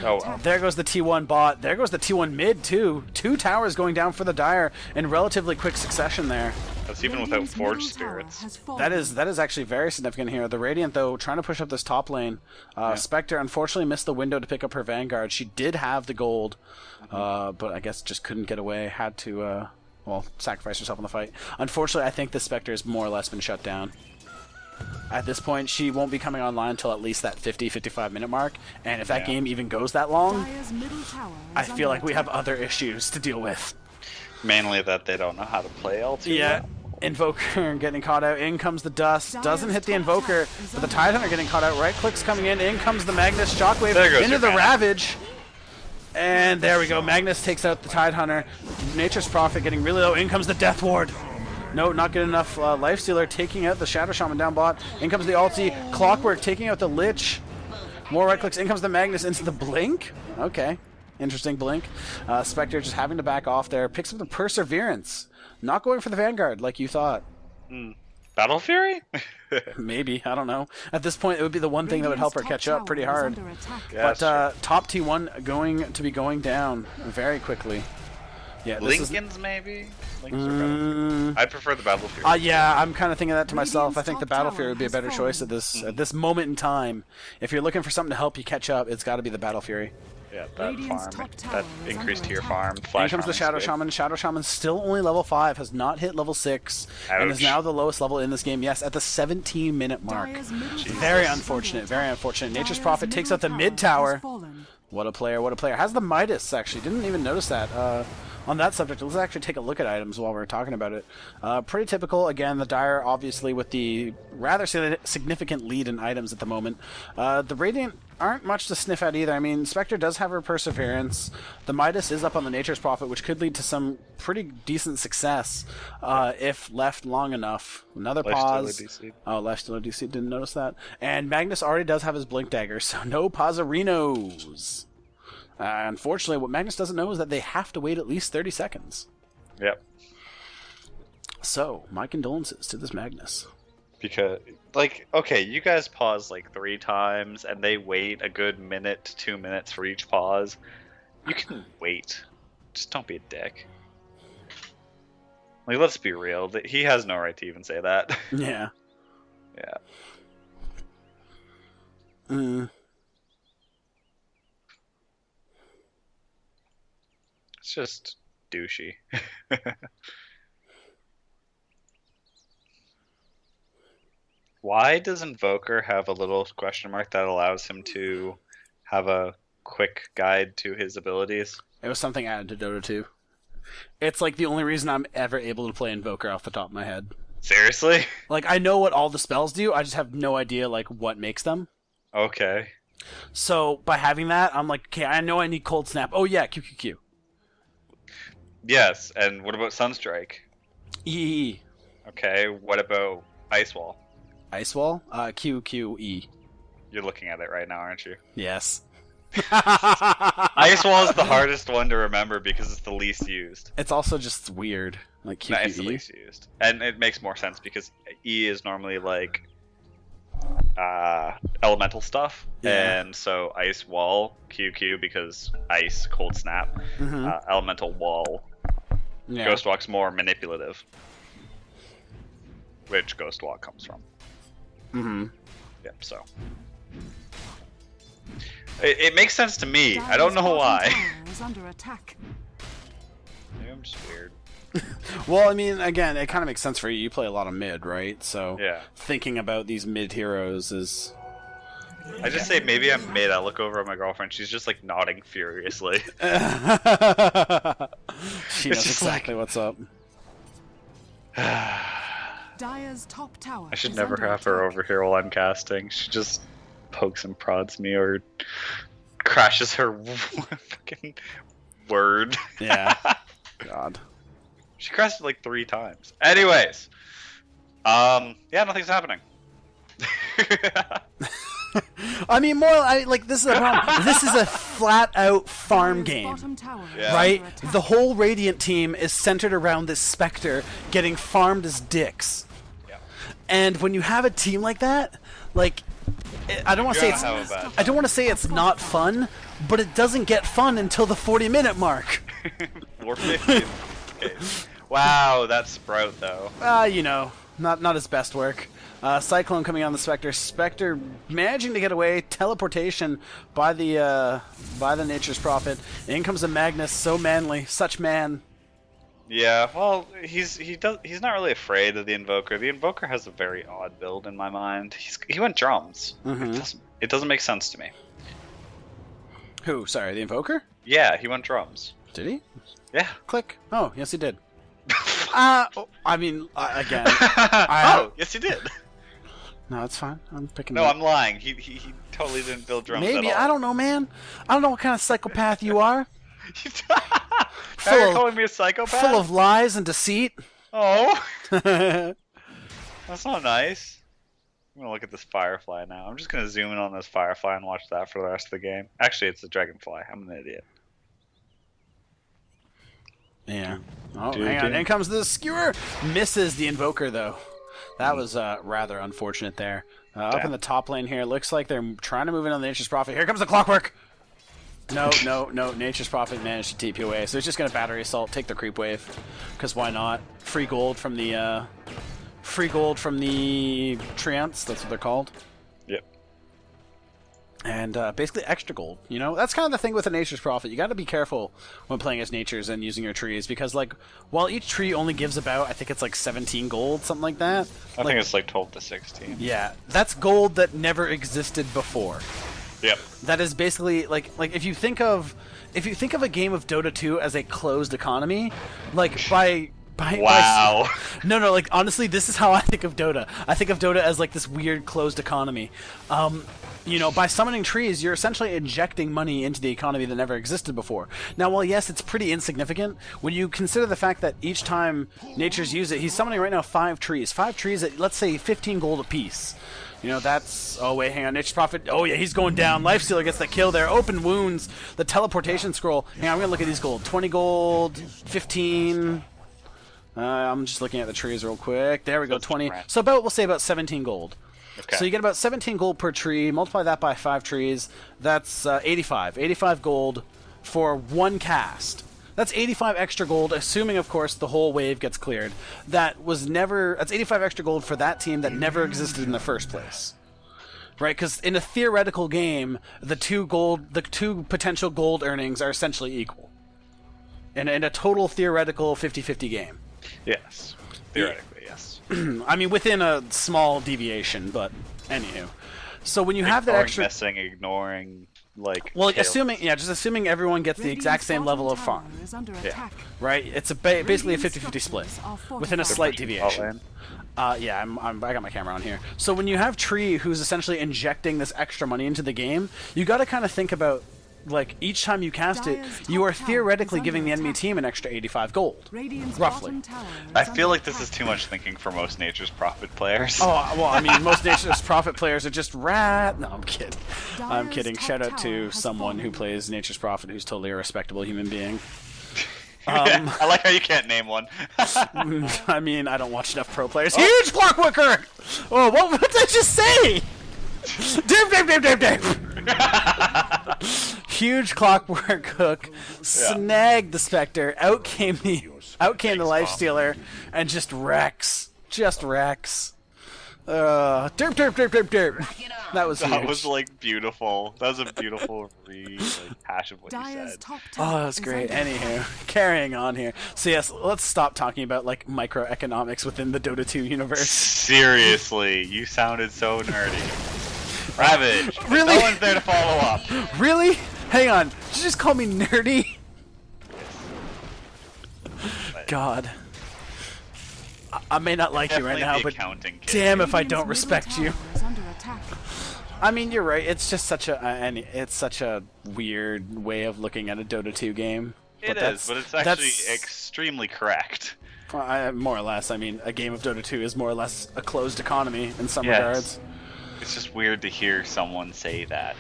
Oh, wow. There goes the T1 bot. There goes the T1 mid, too. 2 towers going down for the Dire in relatively quick succession there. That's even without Forge Spirits. That is actually very significant here. The Radiant, though, trying to push up this top lane. Spectre unfortunately missed the window to pick up her Vanguard. She did have the gold, but I guess just couldn't get away. Had to, well, sacrifice herself in the fight. Unfortunately, I think the Spectre has more or less been shut down. At this point, she won't be coming online until at least that 50-55 minute mark. And if that game even goes that long, I feel like we have other issues to deal with. Mainly that they don't know how to play LT. Yeah. Invoker getting caught out. In comes the Dust. Doesn't hit the Invoker, but the Tidehunter getting caught out. Right click's coming in. In comes the Magnus. Shockwave There goes into your the mana. Ravage. And there we go. Magnus takes out the Tidehunter. Nature's Prophet getting really low. In comes the Death Ward. No, not good enough. Lifestealer taking out the Shadow Shaman down bot. In comes the ulti. Clockwork taking out the Lich. More right clicks. In comes the Magnus into the Blink. Okay. Interesting blink. Spectre just having to back off there. Picks up the Perseverance. Not going for the Vanguard like you thought. Battle Fury? Maybe. I don't know. At this point, it would be the one thing that would help her catch up pretty hard. Yeah, But top T1 going to be going down very quickly. Yeah, this is... Lincoln's maybe? Lincoln's or Battle Fury? I'd prefer the Battle Fury. Yeah, I'm kind of thinking that to myself. I think the top Battle tower Fury would be a has better fallen. choice at this moment in time. If you're looking for something to help you catch up, it's got to be the Battle Fury. Yeah, that Radiant's farm. top tower That is increase under to your attack. farm. Here Flash comes the Shadow farming's good. Shaman. Shadow Shaman still only level 5, has not hit level 6, and is Ouch. now the lowest level in this game. Yes, at the 17-minute mark. Very unfortunate, very unfortunate. Nature's Prophet takes out the mid tower. What a player, what a player. Has the Midas, actually. Didn't even notice that. On that subject, let's actually take a look at items while we're talking about it. Pretty typical. Again, the Dire, obviously, with the rather significant lead in items at the moment. The Radiant aren't much to sniff at either. I mean, Spectre does have her Perseverance. The Midas is up on the Nature's Prophet, which could lead to some pretty decent success if left long enough. Another Lifestealer pause. DC. Oh, Lifestealer DC, didn't notice that. And Magnus already does have his Blink Dagger, so no Pausarinos. Unfortunately, what Magnus doesn't know is that they have to wait at least 30 seconds. Yep. So, my condolences to this Magnus. Because, like, okay, you guys pause like 3 times, and they wait a good minute to 2 minutes for each pause. You can wait. Just don't be a dick. Like, let's be real. He has no right to even say that. Yeah. Yeah. It's just douchey. Why does Invoker have a little question mark that allows him to have a quick guide to his abilities? It was something added to Dota 2. It's like the only reason I'm ever able to play Invoker off the top of my head. Seriously? Like, I know what all the spells do, I just have no idea, like, what makes them. Okay. So, by having that, I'm like, okay, I know I need Cold Snap. Oh yeah, QQQ. Yes, and what about Sunstrike? E. Okay, what about Ice Wall? Ice Wall? QQE. You're looking at it right now, aren't you? Yes. Ice Wall is the hardest one to remember because it's the least used. It's also just weird. Like No, it's the QQE. least used. And it makes more sense because E is normally like elemental stuff. Yeah. And so Ice Wall, QQ, because Ice, Cold Snap, Elemental Wall, Yeah. Ghost Walk's more manipulative. Which Ghost Walk comes from. Yep, so. It makes sense to me. I don't know why. Maybe I'm just weird. Well, I mean, again, it kind of makes sense for you. You play a lot of mid, right? So Yeah. thinking about these mid heroes is... I just say maybe I'm mid. I look over at my girlfriend. She's just like nodding furiously. She knows just exactly what's up. Dire's top tower I should is never under have her attack. over here while I'm casting. She just pokes and prods me or crashes her fucking word. Yeah. God. She crashed it like 3 times. Anyways. Yeah, nothing's happening. I mean, this is a problem. This is a flat-out farm Dire's game. bottom tower is Yeah. Right? under attack. The whole Radiant team is centered around this Spectre getting farmed as dicks. Yeah. And when you have a team like that, like, I don't want to say You're it's, gonna have a bad I don't want to say it's not fun, but it doesn't get fun until the 40-minute mark. We're 50. Okay. Wow, that's Sproutt though. You know, not his best work. Cyclone coming on the Spectre. Spectre managing to get away. Teleportation by the Nature's Prophet. In comes the Magnus. So manly, such man. Yeah, well, he's not really afraid of the Invoker. The Invoker has a very odd build in my mind. He went drums. It doesn't make sense to me. Who? Sorry, the Invoker? Yeah, he went drums. Did he? Yeah. Click. Oh, yes, he did. I mean, again. Oh, yes, he did. No, it's fine. I'm picking. No, it up. I'm lying. He totally didn't build drums Maybe. at all. I don't know, man. I don't know what kind of psychopath you are. Now you're of- calling me a psychopath? Full of lies and deceit. Oh, Yeah. that's not nice. I'm gonna look at this Firefly now. I'm just gonna zoom in on this Firefly and watch that for the rest of the game. Actually, it's a Dragonfly. I'm an idiot. Oh, Dude, hang on. dude. In comes the Skewer. Misses the Invoker, though. That was rather unfortunate there. Up in Damn. the top lane here, looks like they're trying to move in on the Nature's Prophet. Here comes the Clockwork. No. Nature's Prophet managed to TP away, so it's just going to battery assault, take the creep wave. Because why not? Free gold from the treants. That's what they're called. Yep. And basically extra gold. You know, that's kind of the thing with the Nature's Prophet. You got to be careful when playing as Natures and using your trees, because like while each tree only gives about, I think it's like 17 gold, something like that. I think it's like 12 to 16. Yeah, that's gold that never existed before. Yep. That is basically like if you think of a game of Dota 2 as a closed economy, like by Wow. no, like honestly, this is how I think of Dota. I think of Dota as like this weird closed economy. You know, by summoning trees, you're essentially injecting money into the economy that never existed before. Now, while yes, it's pretty insignificant, when you consider the fact that each time Nature's use it, he's summoning right now 5 trees. 5 trees at, let's say, 15 gold apiece. You know, that's... Oh, wait, hang on. Nature's Prophet... Oh, yeah, he's going down. Lifestealer gets the kill there. Open wounds. The teleportation scroll. Hang on, I'm going to look at these gold. 20 gold, 15... I'm just looking at the trees real quick. There we go, That's 20. right. So we'll say about 17 gold. Okay. So you get about 17 gold per tree. Multiply that by 5 trees. That's 85. 85 gold for one cast. That's 85 extra gold, assuming, of course, the whole wave gets cleared. That's 85 extra gold for that team that never existed in the first place. Right? Because in a theoretical game, the two potential gold earnings are essentially equal. In a total theoretical 50-50 game. Yes. Theoretically, yes. I mean, within a small deviation, but anywho. So when you have that Ignoring extra... missing, ignoring, like... Well, kills. just assuming everyone gets the exact same level of farm, right? It's basically a 50-50 split, within a slight deviation. Yeah, I got my camera on here. So when you have Tree, who's essentially injecting this extra money into the game, you got to kind of think about, like, each time you cast it, you are theoretically giving the enemy team an extra 85 gold, roughly. I feel like this is too much thinking for most Nature's Prophet players. Oh, well, I mean, most Nature's Prophet players are just rat. No, I'm kidding. I'm kidding. Shout out to someone who plays Nature's Prophet who's totally a respectable human being. I like how you can't name one. I mean, I don't watch enough pro players. Huge Clockworker! Oh, what did I just say? Dave. Huge Clockwork Hook snagged the Spectre. Out came the Lifestealer and just wrecks. Derp. That was huge. That was like beautiful. That was a beautiful rehash of what you said. Oh, that was great. Anywho, carrying on here. So yes, let's stop talking about like microeconomics within the Dota 2 universe. Seriously, you sounded so nerdy. Ravage. Really? No one's there to follow up. Really? Hang on. Did you just call me nerdy? God. I may not like you right Definitely now, the but accounting kid. damn if I Radiant's don't middle respect you. tower is under attack. I mean, you're right. It's just such a weird way of looking at a Dota 2 game. It But is, but it's actually extremely correct. more or less. I mean, a game of Dota 2 is more or less a closed economy in some Yes. regards. It's just weird to hear someone say that.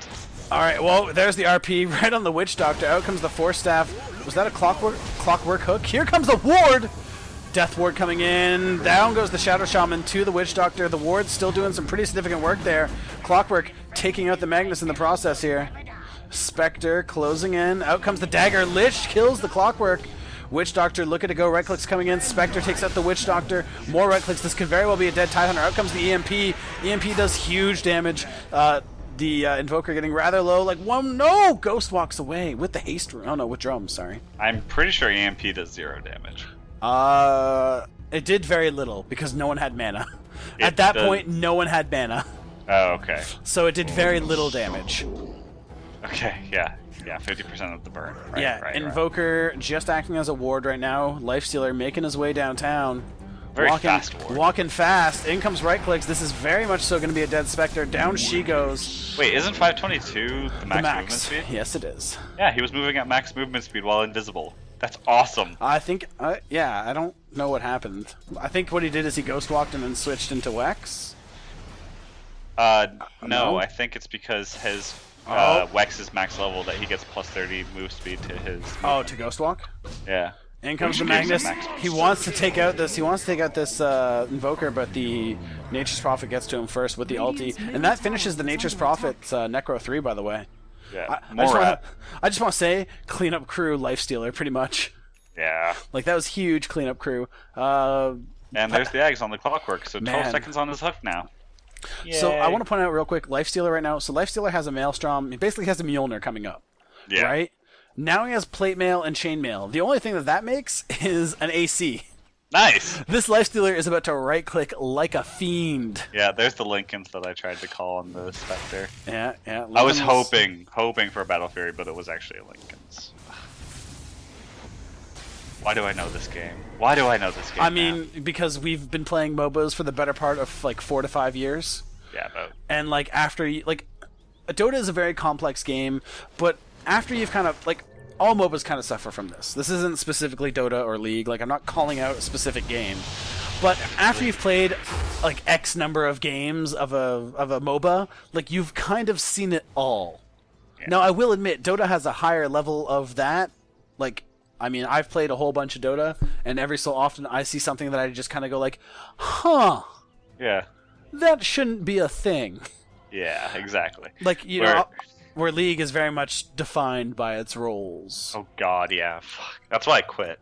All right, well, there's the RP right on the Witch Doctor. Out comes the Force Staff. Was that a clockwork hook? Here comes the Ward! Death Ward coming in. Down goes the Shadow Shaman to the Witch Doctor. The Ward's still doing some pretty significant work there. Clockwork taking out the Magnus in the process here. Spectre closing in. Out comes the Dagger. Lich kills the Clockwork. Witch Doctor looking to go. Right clicks coming in. Spectre takes out the Witch Doctor. More right clicks. This could very well be a dead Tidehunter. Out comes the EMP. EMP does huge damage. The Invoker getting rather low. Like, one, no! Ghost walks away with the haste. Oh no, with drums, sorry. I'm pretty sure EMP does 0 damage. It did very little because no one had mana. It At that does- point, no one had mana. Oh, okay. So it did very little damage. Okay, yeah. Yeah, 50% of the burn. Right, Yeah, right, Invoker just acting as a ward right now. Lifestealer making his way downtown. Very fast ward. Walking fast. In comes right clicks. This is very much so going to be a dead Spectre. Down she goes. Wait, isn't 522 the max, The movement max. speed? Yes, it is. Yeah, he was moving at max movement speed while invisible. That's awesome. I think, yeah, I don't know what happened. I think what he did is he ghost walked and then switched into Wex. No, No? I think it's because his Oh. Wex is max level that he gets plus 30 move speed to his. Oh, to ghost walk? Yeah. In comes the Which gives him Magnus. max. He wants to take out this. He wants to take out this Invoker, but the Nature's Prophet gets to him first with the ulti, and that finishes the Nature's Prophet's Necro 3. By the way, Yeah. I just want to say, cleanup crew, lifestealer, pretty much. Yeah. Like that was huge cleanup crew. And there's the eggs on the Clockwork, so 12 Man. seconds on his hook now. So I Yay. want to point out real quick, lifestealer right now. So lifestealer has a Maelstrom. He basically has a Mjolnir coming up. Yeah. Right. Now he has plate mail and chain mail. The only thing that makes is an AC. Nice. This lifestealer is about to right click like a fiend. Yeah, there's the Lincolns that I tried to call on the Spectre. Yeah, yeah. I was Lincoln's- hoping for a Battle Fury, but it was actually a Lincoln's. Why do I know this game? Why do I know this game? I now? mean, because we've been playing MOBAs for the better part of like 4 to 5 years, yeah, but and like after you, like, Dota is a very complex game, but after you've kind of like all MOBAs kind of suffer from this. This isn't specifically Dota or League. Like, I'm not calling out a specific game, but after you've played like X number of games of a MOBA, like you've kind of seen it all. Yeah. Now, I will admit, Dota has a higher level of that. Like, I mean, I've played a whole bunch of Dota, and every so often I see something that I just kind of go like, huh, yeah, that shouldn't be a thing. yeah, exactly. Like, you know, where League is very much defined by its roles. Oh god, yeah. Fuck. That's why I quit.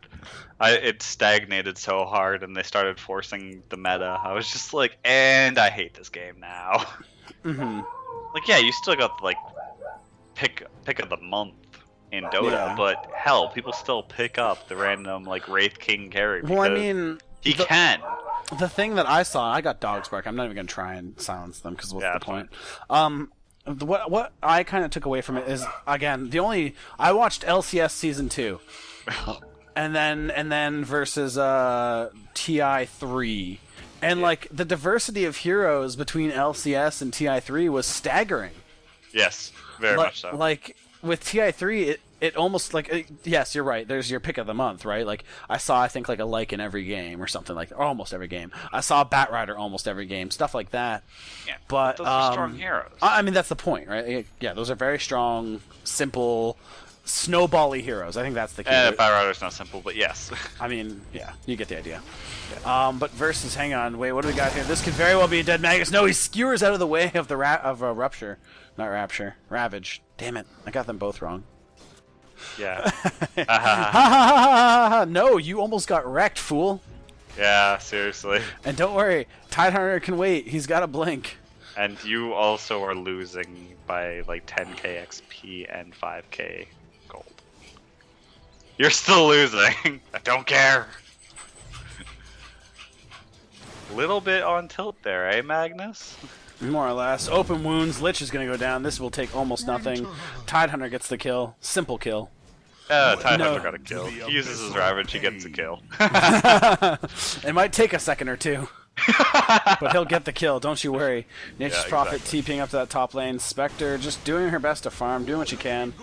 It stagnated so hard, and they started forcing the meta. I was just like, and I hate this game now. Mm-hmm. Like, yeah, you still got like pick of the month in Dota, Yeah. but hell, people still pick up the random like Wraith King carry. Well, I because mean, he can. the thing that I saw, I got dogs bark. I'm not even gonna try and silence them because what's Yeah, the that's point? What I kind of took away from it is, again, I watched LCS season 2, and then versus TI3, and like the diversity of heroes between LCS and TI3 was staggering. Yes, very much so. Like with TI3, it almost like yes, you're right. There's your pick of the month, right? Like I think like a in every game or something like, or almost every game. I saw a Bat Rider almost every game, stuff like that. Yeah, But those are strong heroes. I mean, that's the point, right? Yeah, those are very strong, simple, snowbally heroes. I think that's the key. Bat Rider's not simple, but yes. I mean, yeah, you get the idea. But versus, hang on, wait, what do we got here? This could very well be a dead Magus. No, he skewers out of the way of the rupture, not rapture, ravage. Damn it, I got them both wrong. Yeah. Ha ha ha ha! No, you almost got wrecked, fool. Yeah, seriously. And don't worry, Tidehunter can wait. He's got a blink. And you also are losing by like 10k XP and 5k gold. You're still losing. I don't care. Little bit on tilt there, eh, Magnus? More or less. Open wounds. Lich is going to go down. This will take almost nothing. Tidehunter gets the kill. Simple kill. Tidehunter got a kill. He uses his Ravage, he gets a kill. It might take a second or two. But he'll get the kill, don't you worry. Nature's Prophet exactly. TPing up to that top lane. Spectre just doing her best to farm, doing what she can.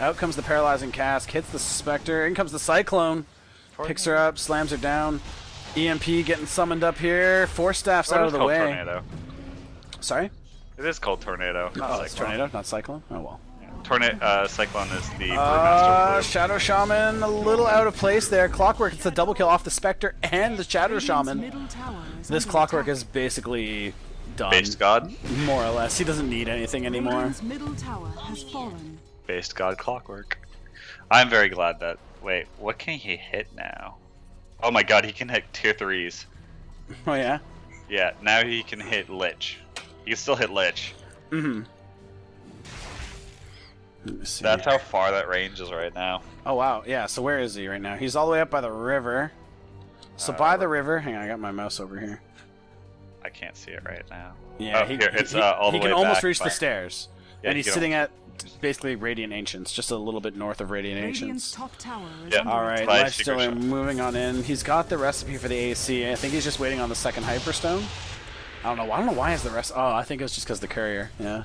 Out comes the Paralyzing Cask, hits the Spectre. In comes the Cyclone. Picks her up, slams her down. EMP getting summoned up here. Force Staff's out of the way. Tornado. Sorry? It is called Tornado. Oh, it's Tornado, not Cyclone? Oh, well. Cyclone is the Brewmaster Brew. Shadow Shaman a little out of place there. Clockwork, it's a double kill off the Spectre and the Shadow Shaman. This Clockwork is basically done. Based God. More or less. He doesn't need anything anymore. Middle tower has fallen. Based God Clockwork. I'm very glad that... Wait, what can he hit now? Oh my god, he can hit tier 3s. Oh, yeah? Yeah, now he can hit Lich. He can still hit Lich. Mm-hmm. Let me see. That's how far that range is right now. Oh, wow. Yeah, so where is he right now? He's all the way up by the river. So by the river... Hang on, I got my mouse over here. I can't see it right now. Yeah, oh, here, it's all the way he can almost back reach the by- stairs. Yeah, and he he's can sitting at basically Radiant Ancients, just a little bit north of Radiant Radiant's Ancients. top tower is Yeah. under Alright, attack. Nice Lifestealer shot. moving on in. He's got the recipe for the AC. I think he's just waiting on the second Hyperstone. I don't know why is the rest... Oh, I think it was just because the courier. Yeah.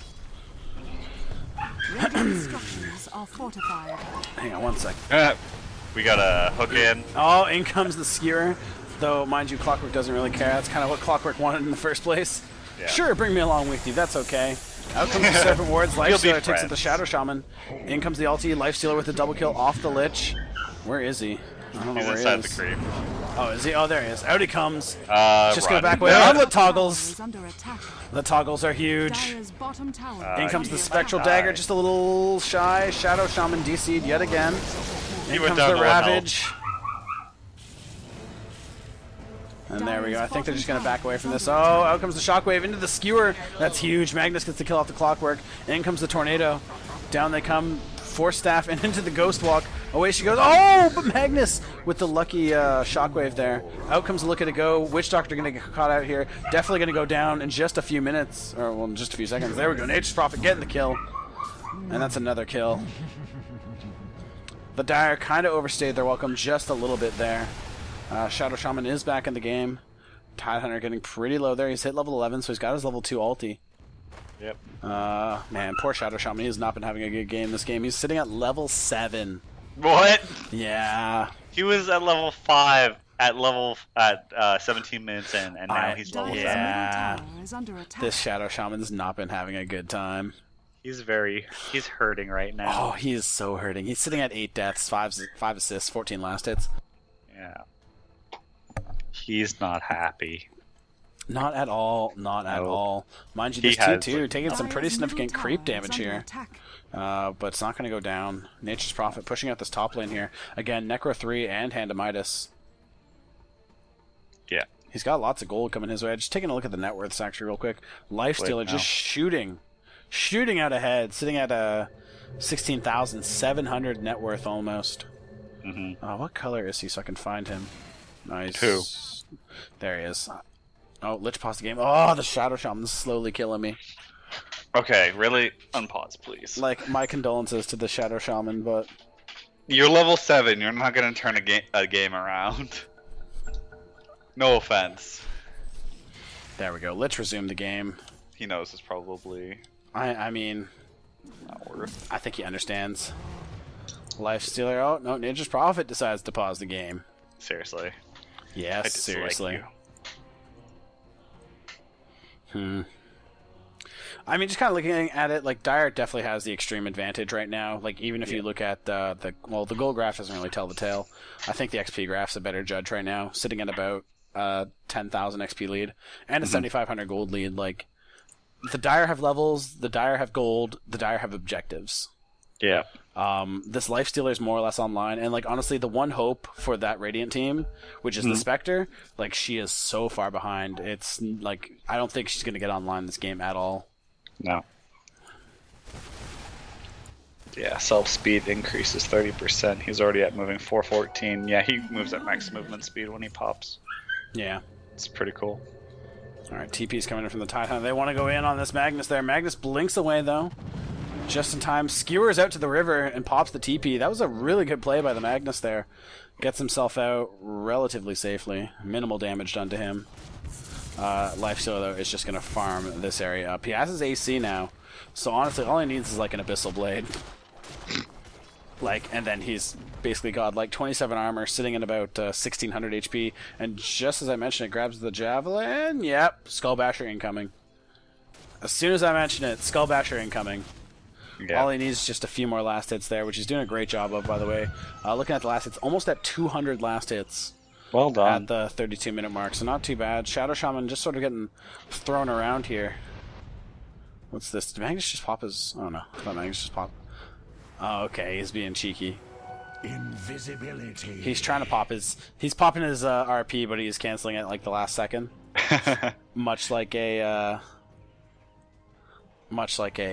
Radiant structures are fortified. Hang on one sec. We got a hook in. Oh, in comes the Skewer. Though, mind you, Clockwork doesn't really care. That's kind of what Clockwork wanted in the first place. Yeah. Sure, bring me along with you. That's okay. Out comes the Serpent Wards. You'll be Lifestealer takes out the friends. Shadow Shaman. In comes the ulti. Lifestealer with the double kill off the Lich. Where is he? I don't know He's where inside he the is. creep. Oh, is he? Oh, there he is. Out he comes. Just Run. go back way. Yeah. On the Top tower toggles. is under attack. The toggles are huge. Dire's bottom tower In is comes the under Spectral attack. Dagger, just a little shy. Shadow Shaman DC'd yet again. He In went comes down the to one health. Ravage. And there we go. I think they're just going to back away from this. Oh, out comes the Shockwave into the Skewer. That's huge. Magnus gets the kill off the Clockwork. In comes the Tornado. Down they come. Force Staff and into the Ghost Walk. Away she goes. Oh, but Magnus with the lucky Shockwave there. Out comes the Look at it go. Witch Doctor going to get caught out here. Definitely going to go down in just a few minutes. Or, well, in just a few seconds. There we go. Nature's Prophet getting the kill. And that's another kill. The Dire kind of overstayed their welcome just a little bit there. Shadow Shaman is back in the game. Tidehunter getting pretty low there. He's hit level 11, so he's got his level 2 ulti. Yep. Man, poor Shadow Shaman. He has not been having a good game this game. He's sitting at level 7. What? Yeah. He was at level 5 at 17 minutes in, and now he's level Dire's 7. Yeah. middle tower is under attack. This Shadow Shaman's not been having a good time. He's hurting right now. Oh, he is so hurting. He's sitting at 8 deaths, 5 assists, 14 last hits. Yeah. He's not happy. Not at all. Not at No. all. Mind you, He this has, 2-2 like- taking some pretty Dire's significant middle creep tower damage is under here. attack. But it's not going to go down. Nature's Prophet pushing out this top lane here. Again, Necro 3 and Hand of Midas. Yeah. He's got lots of gold coming his way. Just taking a look at the net worths actually real quick. Lifestealer Wait, no. just shooting out ahead, sitting at 16,700 net worth almost. Mm-hmm. What color is he so I can find him? Nice. Who? There he is. Oh, Lich paused the game. Oh, the Shadow Shaman's slowly killing me. Okay, really? Unpause, please. Like, my condolences to the Shadow Shaman, but... You're level 7. You're not going to turn a game around. No offense. There we go. Lich resumed the game. He knows it's probably I mean, not worth. I think he understands. Lifestealer. Oh, no, Nature's Prophet decides to pause the game. Seriously. Yes, I dislike seriously. you. I mean, just kind of looking at it, like, Dire definitely has the extreme advantage right now. Like, even if you look at the gold graph doesn't really tell the tale. I think the XP graph's a better judge right now, sitting at about 10,000 XP lead and a 7,500 gold lead. Like, the Dire have levels, the Dire have gold, the Dire have objectives. Yeah. This Lifestealer is more or less online, and like honestly, the one hope for that Radiant team, which is the Spectre, like she is so far behind. It's like I don't think she's gonna get online this game at all. No. Yeah, self speed increases 30%. He's already at moving 414. Yeah, he moves at max movement speed when he pops. Yeah. It's pretty cool. All right, TP's coming in from the Tidehunter. They want to go in on this Magnus there. Magnus blinks away though. Just in time. Skewers out to the river and pops the TP. That was a really good play by the Magnus there. Gets himself out relatively safely. Minimal damage done to him. Lifestealer, though, is just going to farm this area up. He has his AC now. So honestly, all he needs is like an Abyssal Blade. And then he's basically got like 27 armor, sitting at about 1600 HP. And just as I mentioned, it grabs the Javelin. Yep, Skullbasher incoming. As soon as I mention it, Skullbasher incoming. Yeah. All he needs is just a few more last hits there, which he's doing a great job of, by the way. Looking at the last hits, almost at 200 last hits. Well done. At the 32-minute mark, so not too bad. Shadow Shaman just sort of getting thrown around here. What's this? Did Magnus just pop his... Oh, no. I thought Magnus just popped... Oh, okay. He's being cheeky. Invisibility. He's trying to pop his... He's popping his RP, but he's canceling it like the last second. Much like a,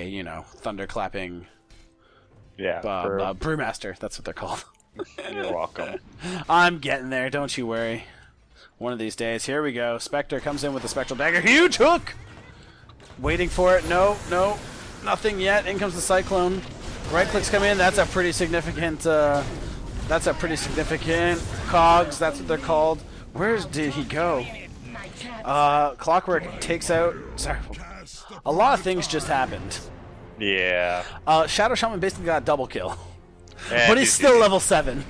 you know, thunderclapping... Yeah. Brewmaster. That's what they're called. You're welcome. I'm getting there. Don't you worry. One of these days. Here we go. Spectre comes in with the Spectral Dagger. Huge hook! Waiting for it. No, no. Nothing yet. In comes the Cyclone. Right clicks come in. That's a pretty significant cogs. That's what they're called. Where did he go? Clockwork takes out... Sorry. A lot of things just happened. Yeah. Shadow Shaman basically got a double kill. Yeah, but he's still level 7.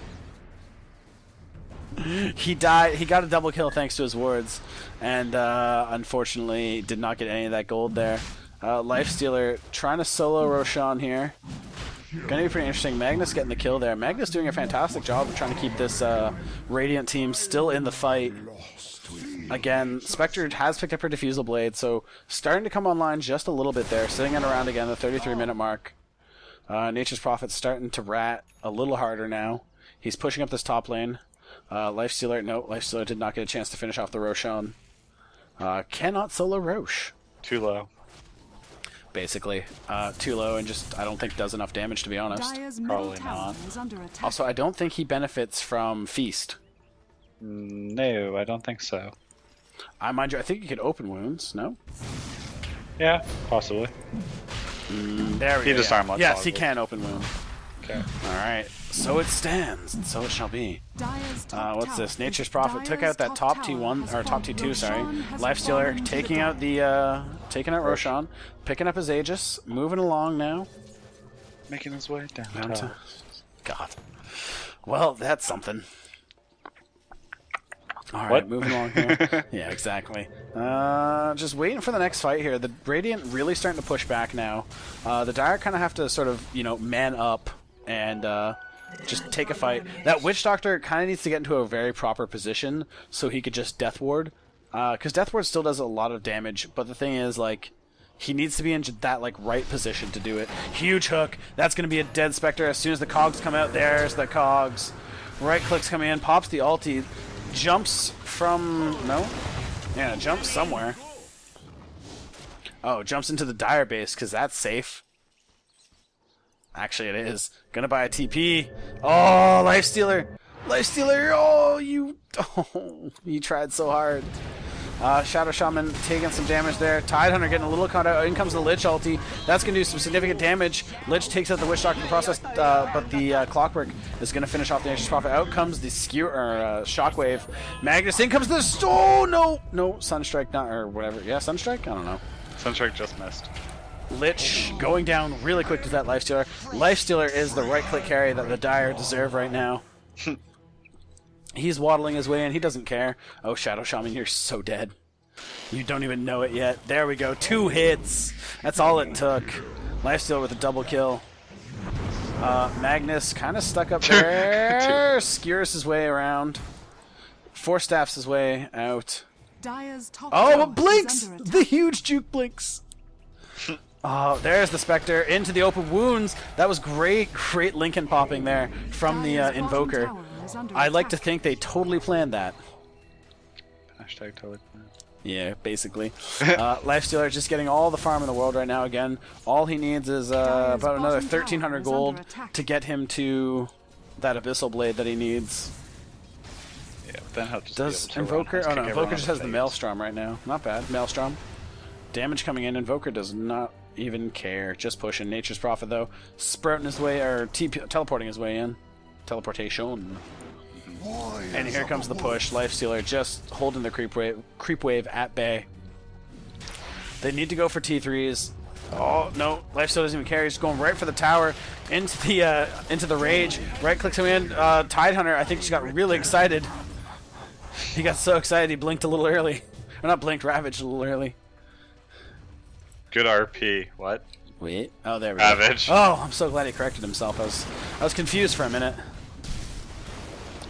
He died. He got a double kill thanks to his wards. And unfortunately did not get any of that gold there. Lifestealer trying to solo Roshan here. Gonna be pretty interesting. Magnus getting the kill there. Magnus doing a fantastic job of trying to keep this Radiant team still in the fight. Again, Spectre has picked up her Diffusal Blade, so starting to come online just a little bit there. Sitting at around again the 33-minute mark. Nature's Prophet's starting to rat a little harder now. He's pushing up this top lane. Lifestealer, no, Lifestealer did not get a chance to finish off the Roshan. Cannot solo Rosh. Too low. Basically. Too low and just, I don't think does enough damage, to be honest. Probably not. Also, I don't think he benefits from Feast. No, I don't think so. Mind you, I think he could open wounds, no? Yeah, possibly. There we go. He just arm yes, he can open wound. Okay. Alright, so it stands, and so it shall be. What's this? Nature's Prophet took out that top T1, or top T2, sorry. Lifestealer taking out the, taking out Roshan, picking up his Aegis, moving along now. Making his way down to... God. Well, that's something. Alright, moving along here. Yeah, exactly. Just waiting for the next fight here. The Radiant really starting to push back now. The Dire kind of have to sort of, you know, man up and just take a fight. That Witch Doctor kind of needs to get into a very proper position so he could just Death Ward. Because Death Ward still does a lot of damage, but the thing is, like, he needs to be in that, like, right position to do it. Huge hook. That's going to be a dead Spectre as soon as the cogs come out. There's the cogs. Right clicks come in, pops the ulti. Jumps from... No? Yeah, jumps somewhere. Oh, jumps into the Dire base, because that's safe. Actually, it is. Gonna buy a TP. Oh, Lifestealer! Lifestealer! Oh, you... Oh, you tried so hard. Shadow Shaman taking some damage there. Tidehunter getting a little caught out. In comes the Lich ulti. That's going to do some significant damage. Lich takes out the Witch Doctor in the process, but the Clockwork is going to finish off the Nature's Prophet. Out comes the Shockwave. Magnus, in comes the... Oh, no! No, Sunstrike, not... Or whatever. Yeah, Sunstrike? I don't know. Sunstrike just missed. Lich going down really quick to that Lifestealer. Lifestealer is the right-click carry that the Dire deserve right now. He's waddling his way in. He doesn't care. Oh, Shadow Shaman, you're so dead. You don't even know it yet. There we go. 2 hits. That's all it took. Lifestealer with a double kill. Magnus kind of stuck up there. Skewers his way around. Force staffs his way out. Oh, it blinks! The huge juke blinks. Oh, there's the Spectre into the open wounds. That was great Lincoln popping there from the Invoker. I like to think they totally planned that. Hashtag totally planned. Yeah, basically. Lifestealer just getting all the farm in the world right now again. All he needs is about another 1,300 gold to get him to that Abyssal Blade that he needs. Yeah, but then he'll just does Invoker... Oh no, Invoker just has the Maelstrom right now. Not bad. Maelstrom. Damage coming in. Invoker does not even care. Just pushing. Nature's Prophet, though. Sprouting his way, or teleporting his way in. Teleportation. And here comes the push. Lifestealer just holding the creep wave at bay. They need to go for T3s. Oh, no. Lifestealer doesn't even care. He's going right for the tower. Into the rage. Right clicks him in. Tidehunter, I think, just got really excited. He got so excited he blinked a little early. Or not blinked, ravaged a little early. Good RP. What? Wait. Oh, there we Ravage. go. Oh, I'm so glad he corrected himself. I was confused for a minute.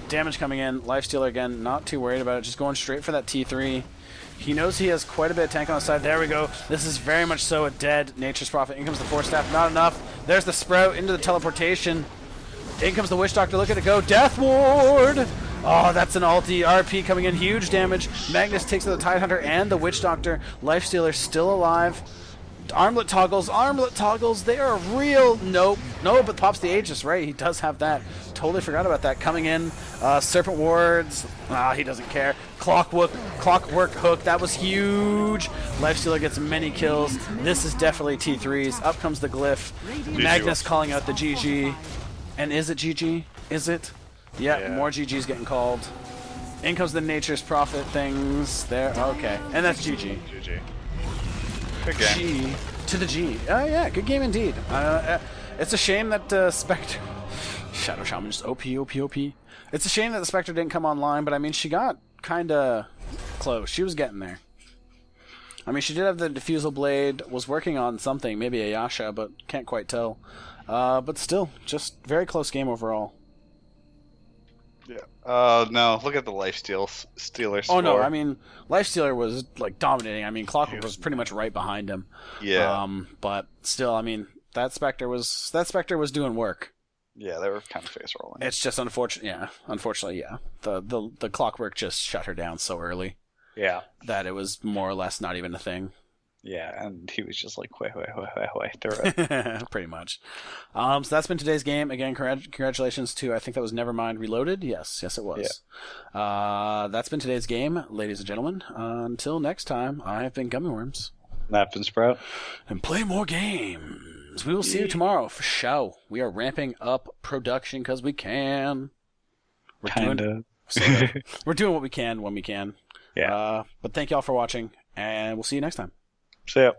Damage coming in. Lifestealer again, not too worried about it. Just going straight for that T3. He knows he has quite a bit of tank on his side. There we go. This is very much so a dead Nature's Prophet. In comes the Force Staff. Not enough. There's the Sprout into the teleportation. In comes the Witch Doctor. Look at it go. Death Ward! Oh, that's an ulti. RP coming in. Huge damage. Magnus takes the Tidehunter and the Witch Doctor. Lifestealer still alive. Armlet toggles. They are real. Nope. No, but pops the Aegis, right? He does have that. Totally forgot about that. Coming in. Serpent Wards. He doesn't care. Clockwork Hook. That was huge. Lifestealer gets many kills. This is definitely T3s. Up comes the Glyph. Magnus calling out the GG. And is it GG? Is it? Yeah, more GG's getting called. In comes the Nature's Prophet things. There. Okay. And that's GG. GG. Good game. G to the G. Oh, yeah. Good game indeed. It's a shame that Spectre... Shadow Shaman just OP. It's a shame that the Spectre didn't come online, but I mean, she got kind of close. She was getting there. I mean, she did have the Diffusal Blade, was working on something, maybe a Yasha, but can't quite tell. But still, just very close game overall. Yeah. No, look at the Stealer score. Oh, no, I mean, Lifestealer was, like, dominating. I mean, Clockwork was pretty much right behind him. Yeah. But still, I mean, that Spectre was doing work. Yeah, they were kind of face rolling. It's just unfortunate. Yeah, unfortunately, yeah. The Clockwork just shut her down so early. Yeah. That it was more or less not even a thing. Yeah, and he was just like, wait, through it. Pretty much. So that's been today's game. Again, congratulations to, I think that was Nevermind Reloaded. Yes, it was. Yeah. That's been today's game, ladies and gentlemen. Until next time, I have been Gummy Worms. I've been Sprout. And play more games. We will see you tomorrow for show. We are ramping up production because we can. We're doing what we can when we can. Yeah. But thank y'all for watching, and we'll see you next time. See ya.